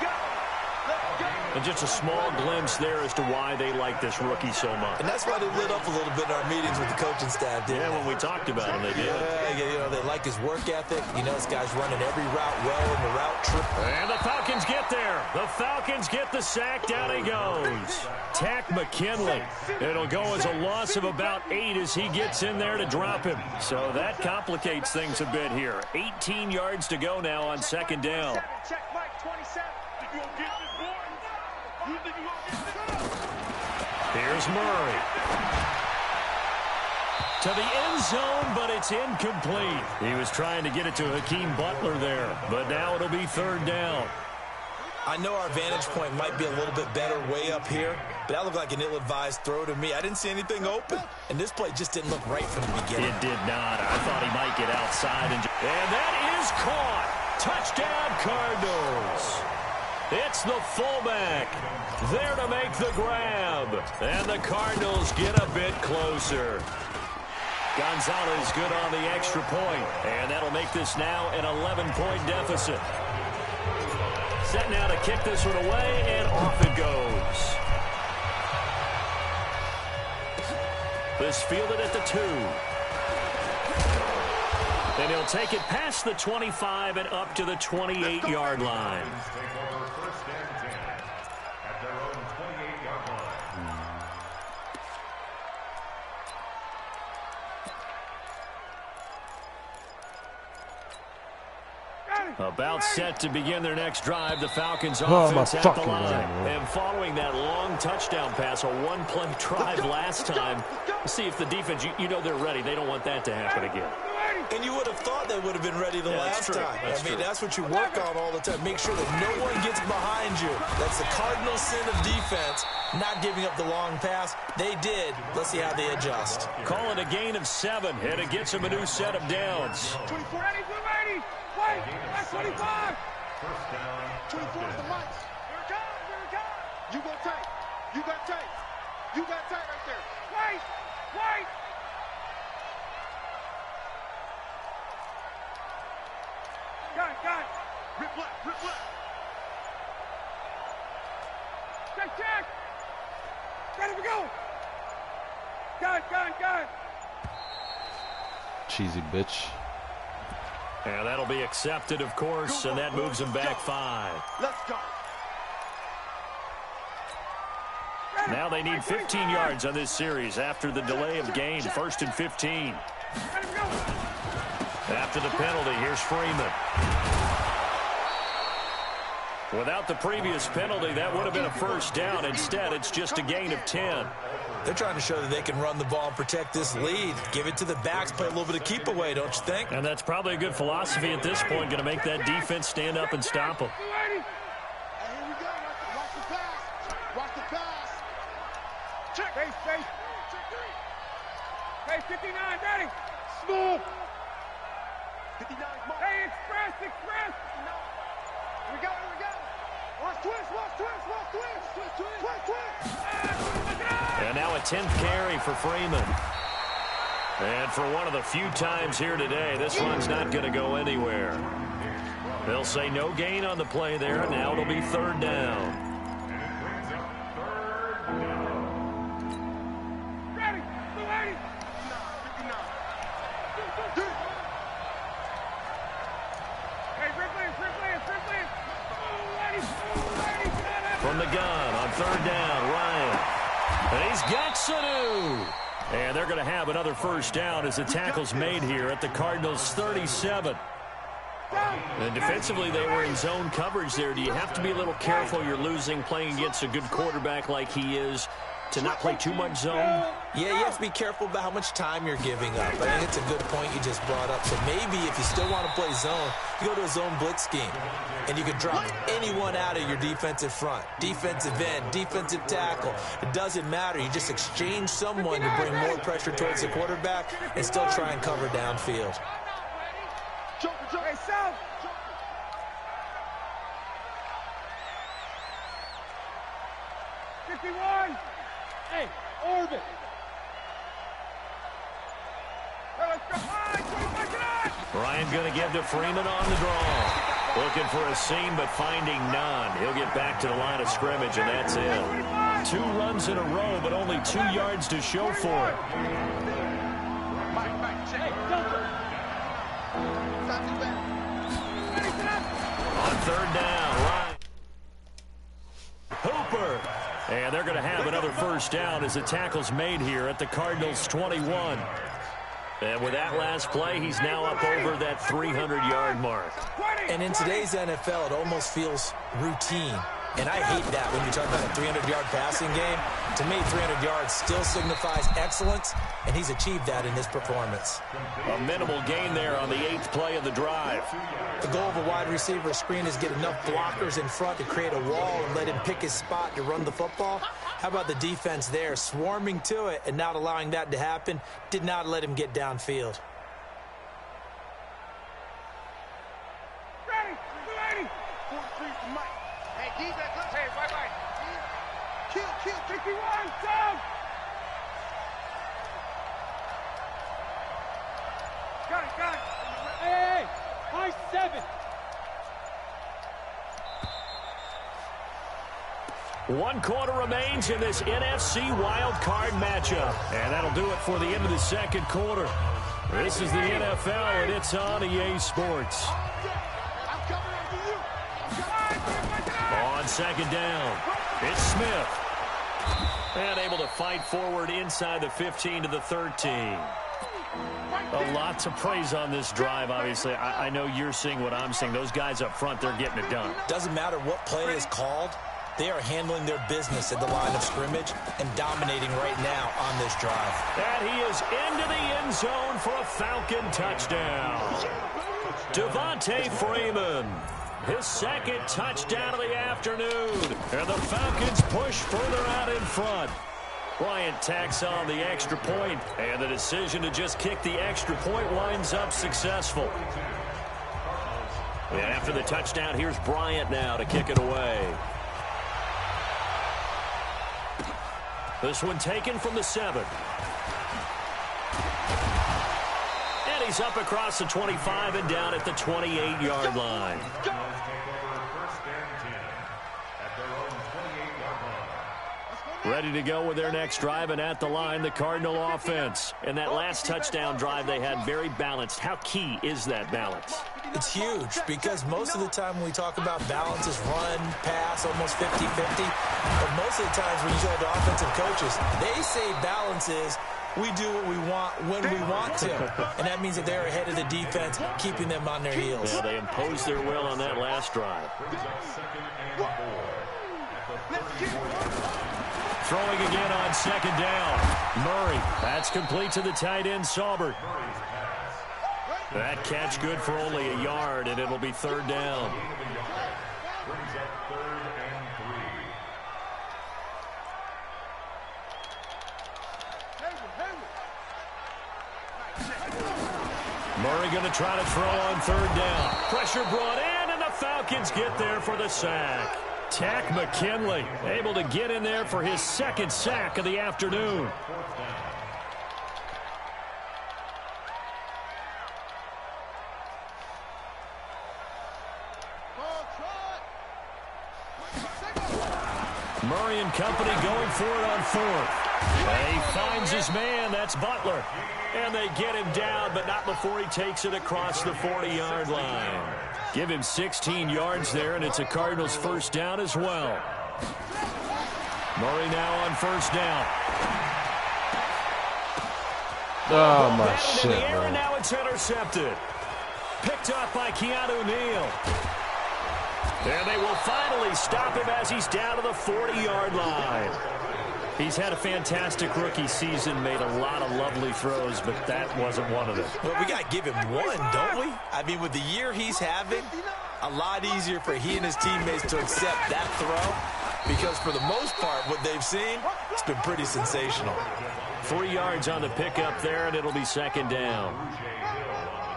And just a small glimpse there as to why they like this rookie so much. And that's why they lit up a little bit in our meetings with the coaching staff, didn't they? Yeah, when we talked about him, they did. Yeah, you know, they like his work ethic. You know, this guy's running every route well in the route trip. And the Falcons get there. The Falcons get the sack. Down he goes. Tack McKinley. It'll go as a loss of about 8 as he gets in there to drop him. So that complicates things a bit here. 18 yards to go now on second down. Check Mike 27. You gonna get this, boy? You think you gonna get this? Here's Murray. To the end zone, but it's incomplete. He was trying to get it to Hakeem Butler there, but now it'll be third down. I know our vantage point might be a little bit better way up here, but that looked like an ill-advised throw to me. I didn't see anything open, and this play just didn't look right from the beginning. It did not. I thought he might get outside. And that is caught. Touchdown, Cardinals. It's the fullback there to make the grab. And the Cardinals get a bit closer. Gonzalez good on the extra point. And that'll make this now an 11-point deficit. Set now to kick this one away, and off it goes. This fielded at the 2. And he'll take it past the 25 and up to the 28-yard line. Take over first and 10 at their own 28-yard line. About set to begin their next drive, the Falcons Oh, my offense at the fucking line. God, man. And following that long touchdown pass, a one-play drive last time, see if the defense, you know they're ready. They don't want that to happen again. And you would have thought they would have been ready the last true. time. That's I mean, true. that's what you work on all the time. Make sure that no one gets behind you. That's the cardinal sin of defense, not giving up the long pass. They did. Let's see how they adjust. Call it a gain of 7, and it gets them a new set of downs. 24, ready, wait, that's 25. First down. 24 is the mics. Here it comes, here it comes. You got tight. You got tight. You got tight right there. Wait. Got it. Rip left. Check. Ready to go. Got it. Cheesy bitch. And that'll be accepted, of course, and that moves them back 5. Let's go. Now they need 15 yards on this series after the delay of game. 1st and 15. After the penalty, here's Freeman. Without the previous penalty, that would have been a first down. Instead, it's just a gain of 10. They're trying to show that they can run the ball and protect this lead. Give it to the backs, play a little bit of keep away, don't you think? And that's probably a good philosophy at this point, going to make that defense stand up and stop them. Hey, here we go. Watch the pass. Check. Face. Hey, 59, ready. Smooth. 59, Mark. Hey, express. Here we go. Watch twist. And now a 10th carry for Freeman. And for one of the few times here today, this one's not going to go anywhere. They'll say no gain on the play there. Now it'll be third down. Ready. From the gun on third down, Ryan. And he's got Sanu. And they're going to have another first down as the tackle's made here at the Cardinals' 37. And defensively, they were in zone coverage there. Do you have to be a little careful? You're losing playing against a good quarterback like he is to not play too much zone? Yeah, you have to be careful about how much time you're giving up. I think it's a good point you just brought up. So maybe if you still want to play zone, you go to a zone blitz scheme. And you can drop anyone out of your defensive front. Defensive end, defensive tackle. It doesn't matter. You just exchange someone to bring more pressure towards the quarterback and still try and cover downfield. Hey, South. 51. Hey, orbit. Let's go. Ryan going to give to Freeman on the draw. Looking for a seam, but finding none. He'll get back to the line of scrimmage, and that's it. 2 runs in a row, but only 2 yards to show for it. On third down, Ryan. Hooper. And they're going to have another first down as the tackle's made here at the Cardinals' 21. And with that last play, he's now up over that 300-yard mark. And in today's NFL, it almost feels routine. And I hate that when you talk about a 300-yard passing game. To me, 300 yards still signifies excellence, and he's achieved that in this performance. A minimal gain there on the 8th play of the drive. The goal of a wide receiver screen is get enough blockers in front to create a wall and let him pick his spot to run the football. How about the defense there, swarming to it and not allowing that to happen? Did not let him get downfield. Ready. 43 for Mike. Hey, defense, look. Hey, bye. Kill. 51, down. Got it. Hey, high 7. 1 quarter remains in this NFC wild card matchup. And that'll do it for the end of the second quarter. This is the NFL, and it's on EA Sports. On second down, it's Smith. And able to fight forward inside the 15 to the 13. A lot to praise on this drive, obviously. I know you're seeing what I'm seeing. Those guys up front, they're getting it done. Doesn't matter what play is called. They are handling their business at the line of scrimmage and dominating right now on this drive. And he is into the end zone for a Falcon touchdown. Devontae Freeman, his second touchdown of the afternoon. And the Falcons push further out in front. Bryant tacks on the extra point, and the decision to just kick the extra point winds up successful. And after the touchdown, here's Bryant now to kick it away. This one taken from the 7. And he's up across the 25 and down at the 28-yard line. Ready to go with their next drive, and at the line, the Cardinal offense. And that last touchdown drive they had very balanced. How key is that balance? It's huge because most of the time when we talk about balance is run, pass, almost 50-50. But most of the times when you talk to offensive coaches, they say balance is we do what we want when we want to. And that means that they're ahead of the defense, keeping them on their heels. Yeah, they imposed their will on that last drive. Throwing again on second down. Murray. That's complete to the tight end, Saubert. That catch good for only a yard, and it'll be third down. Murray going to try to throw on third down. Pressure brought in, and the Falcons get there for the sack. Tack McKinley able to get in there for his second sack of the afternoon. Murray and company going for it on fourth. And he finds his man. That's Butler. And they get him down, but not before he takes it across the 40-yard line. Give him 16 yards there, and it's a Cardinals first down as well. Murray now on first down. Oh, my shit, in the air, man. and now it's intercepted. Picked up by Keanu Neal. And they will finally stop him as he's down to the 40-yard line. He's had a fantastic rookie season, made a lot of lovely throws, but that wasn't one of them. Well, we got to give him one, don't we? I mean, with the year he's having, a lot easier for he and his teammates to accept that throw, because for the most part, what they've seen, it's been pretty sensational. 3 yards on the pickup there, and it'll be second down.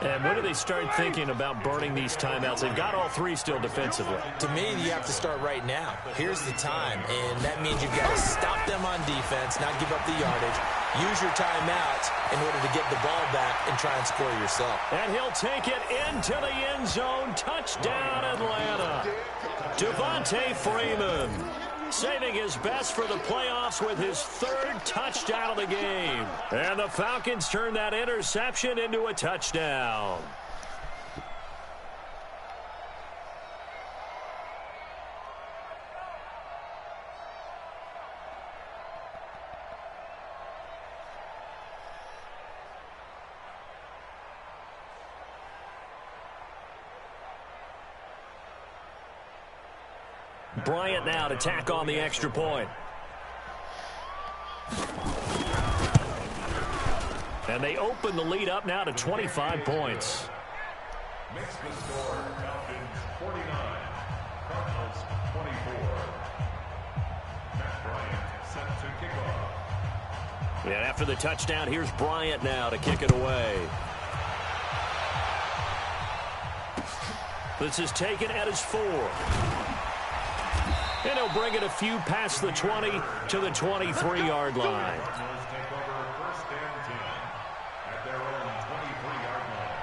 And when do they start thinking about burning these timeouts? They've got all three still defensively. To me, you have to start right now. Here's the time, and that means you've got to stop them on defense, not give up the yardage, use your timeouts in order to get the ball back and try and score yourself. And he'll take it into the end zone. Touchdown, Atlanta. Devontae Freeman saving his best for the playoffs with his third touchdown of the game. And the Falcons turn that interception into a touchdown. Bryant now to tack on the extra point. And they open the lead up now to 25 points. Makes the score, Falcons 49, Cardinals 24. Matt Bryant set to kick off. And after the touchdown, here's Bryant now to kick it away. This is taken at his 4. And he'll bring it a few past the 20 to the 23-yard line. Cardinals take over first and 10 at their own 23-yard line.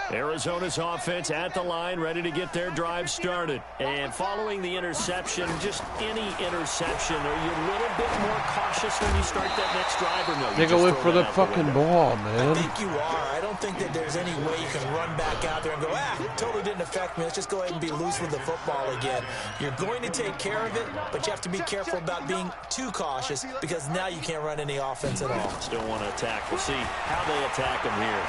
Arizona's offense at the line, ready to get their drive started. And following the interception, just any interception, are you a little bit more cautious when you start that next drive, or no? They go in for the fucking ball, man. I think you are. I don't think that there's any way you can run back out there and go, totally didn't affect me. Let's just go ahead and be loose with the football again. You're going to take care of it, but you have to be careful about being too cautious, because now you can't run any offense at all. Still want to attack. We'll see how they attack them here.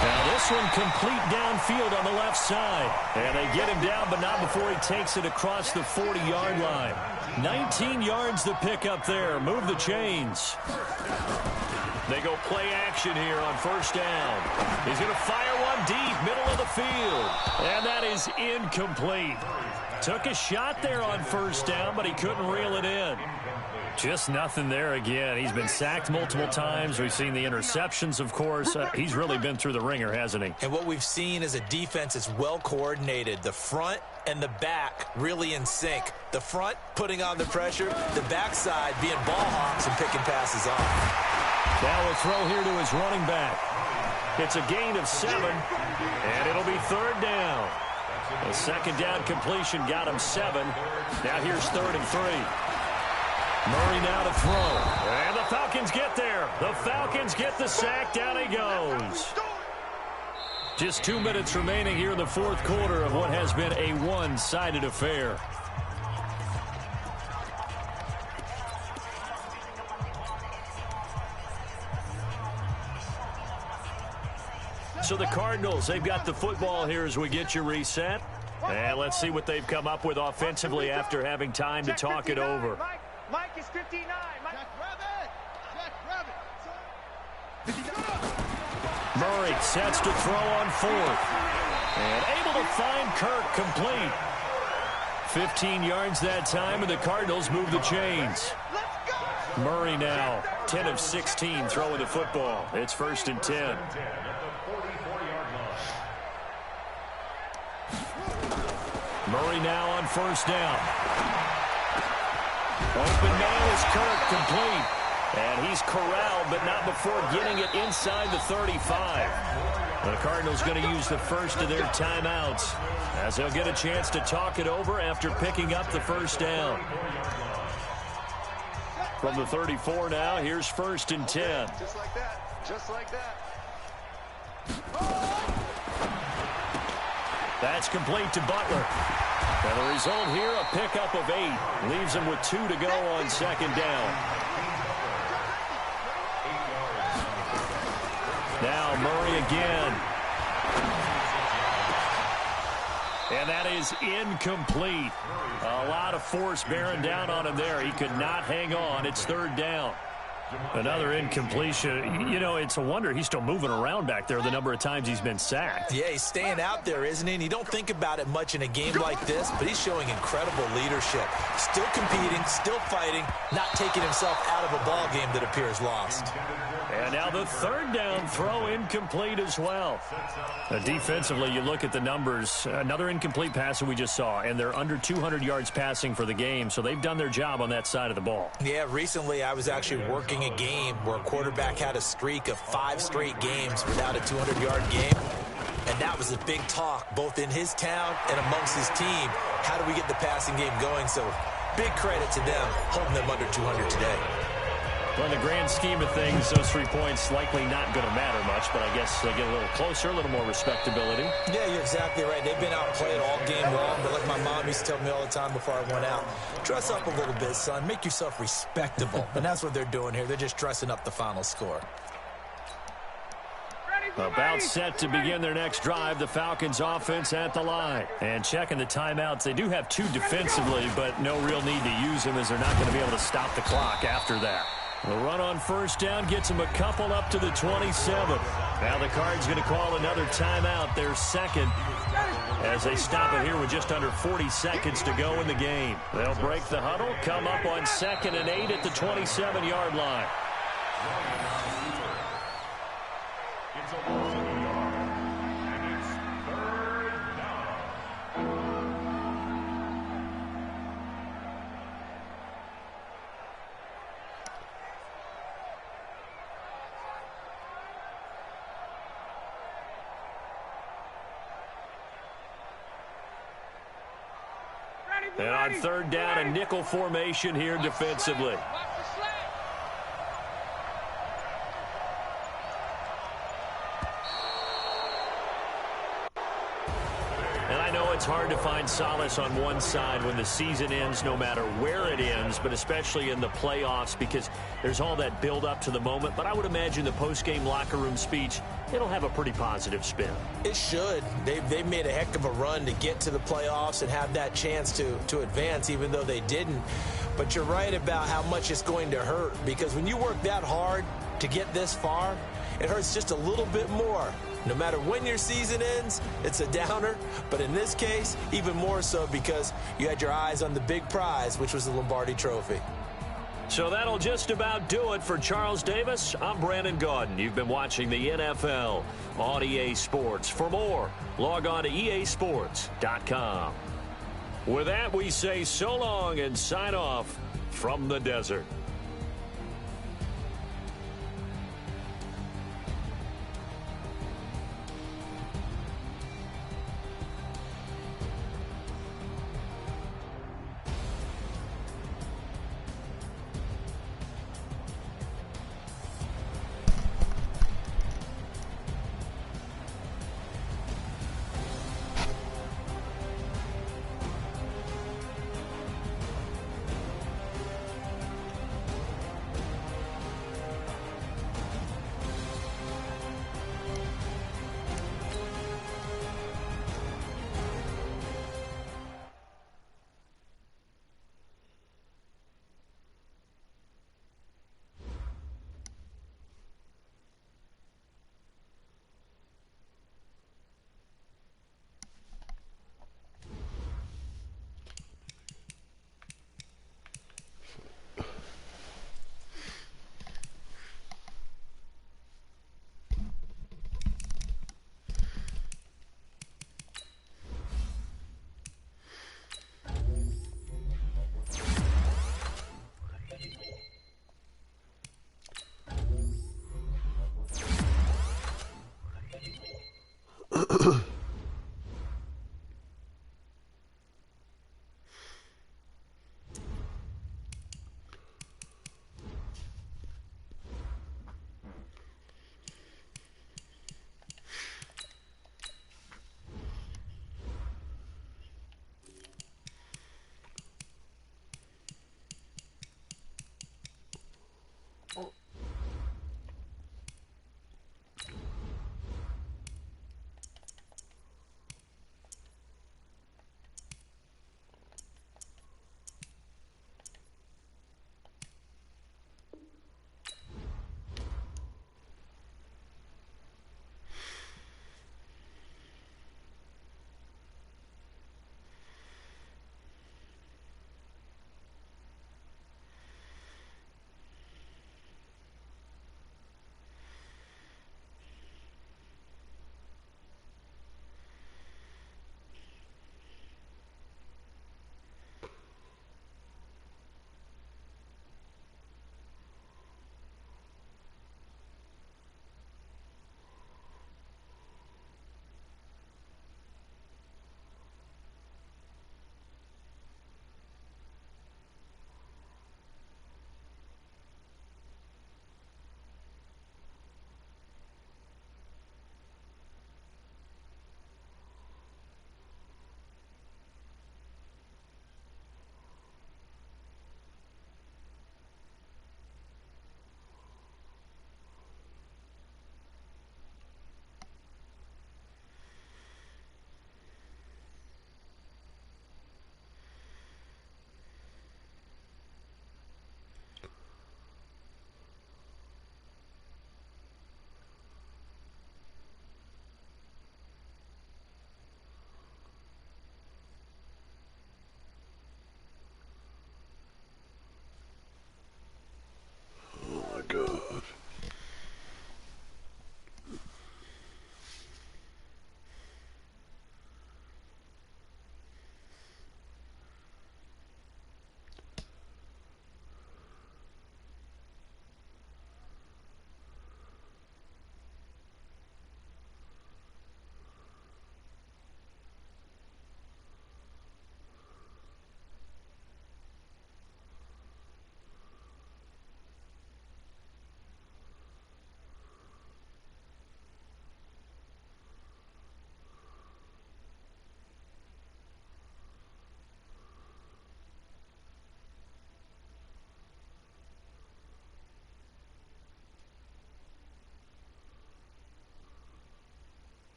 Now this one complete downfield on the left side. And they get him down, but not before he takes it across the 40-yard line. 19 yards to pick up there. Move the chains. They go play action here on first down. He's going to fire one deep, middle of the field. And that is incomplete. Took a shot there on first down, but he couldn't reel it in. Just nothing there again. He's been sacked multiple times. We've seen the interceptions, of course. He's really been through the ringer, hasn't he? And what we've seen is a defense that's well coordinated. The front and the back really in sync. The front putting on the pressure, the backside being ball hawks and picking passes off. Now a throw here to his running back. It's a gain of 7, and it'll be third down. A second down completion got him 7. Now here's 3rd and 3. Murray now to throw. And the Falcons get there. The Falcons get the sack. Down he goes. Just 2 minutes remaining here in the fourth quarter of what has been a one-sided affair. So the Cardinals, they've got the football here as we get you reset. And let's see what they've come up with offensively after having time to talk it over. Mike is 59. Murray sets to throw on 4th. And able to find Kirk complete. 15 yards that time, and the Cardinals move the chains. Murray now 10 of 16 throwing the football. It's 1st and 10. Murray now on first down. Open man is Kirk, complete. And he's corralled, but not before getting it inside the 35. The Cardinals going to use the first of their timeouts as they'll get a chance to talk it over after picking up the first down. From the 34 now, here's 1st and 10. Just like that. Just like that. That's complete to Butler. And the result here, a pickup of 8. Leaves him with 2 to go on 2nd down. Now Murray again. And that is incomplete. A lot of force bearing down on him there. He could not hang on. It's 3rd down. Another incompletion. You know, it's a wonder he's still moving around back there the number of times he's been sacked. Yeah, he's staying out there, isn't he? And you don't think about it much in a game like this, but he's showing incredible leadership. Still competing, still fighting, not taking himself out of a ball game that appears lost. And now the 3rd down throw incomplete as well. Defensively, you look at the numbers. Another incomplete pass that we just saw, and they're under 200 yards passing for the game, so they've done their job on that side of the ball. Yeah, recently I was actually working a game where a quarterback had a streak of 5 straight games without a 200-yard game. And that was a big talk, both in his town and amongst his team. How do we get the passing game going? So big credit to them, holding them under 200 today. Well, in the grand scheme of things, those 3 points likely not going to matter much, but I guess they get a little closer, a little more respectability. Yeah, you're exactly right. They've been outplayed all game long, but like my mom used to tell me all the time before I went out, dress up a little bit, son. Make yourself respectable. And that's what they're doing here. They're just dressing up the final score. About set to begin their next drive, the Falcons offense at the line. And checking the timeouts, they do have 2 defensively, but no real need to use them as they're not going to be able to stop the clock after that. The run on 1st down gets them a couple up to the 27. Now the Cards going to call another timeout, their 2nd, as they stop it here with just under 40 seconds to go in the game. They'll break the huddle, come up on 2nd and 8 at the 27-yard line. It's a loss of a yard, and it's 3rd down. And on 3rd down, a nickel formation here defensively. And I know it's hard to find solace on one side when the season ends, no matter where it ends, but especially in the playoffs, because there's all that build up to the moment. But I would imagine the post-game locker room speech, it'll have a pretty positive spin. It should. They've made a heck of a run to get to the playoffs and have that chance to advance, even though they didn't. But you're right about how much it's going to hurt, because when you work that hard to get this far, it hurts just a little bit more. No matter when your season ends, it's a downer. But in this case, even more so because you had your eyes on the big prize, which was the Lombardi Trophy. So that'll just about do it for Charles Davis. I'm Brandon Gaudin. You've been watching the NFL on EA Sports. For more, log on to easports.com. With that, we say so long and sign off from the desert.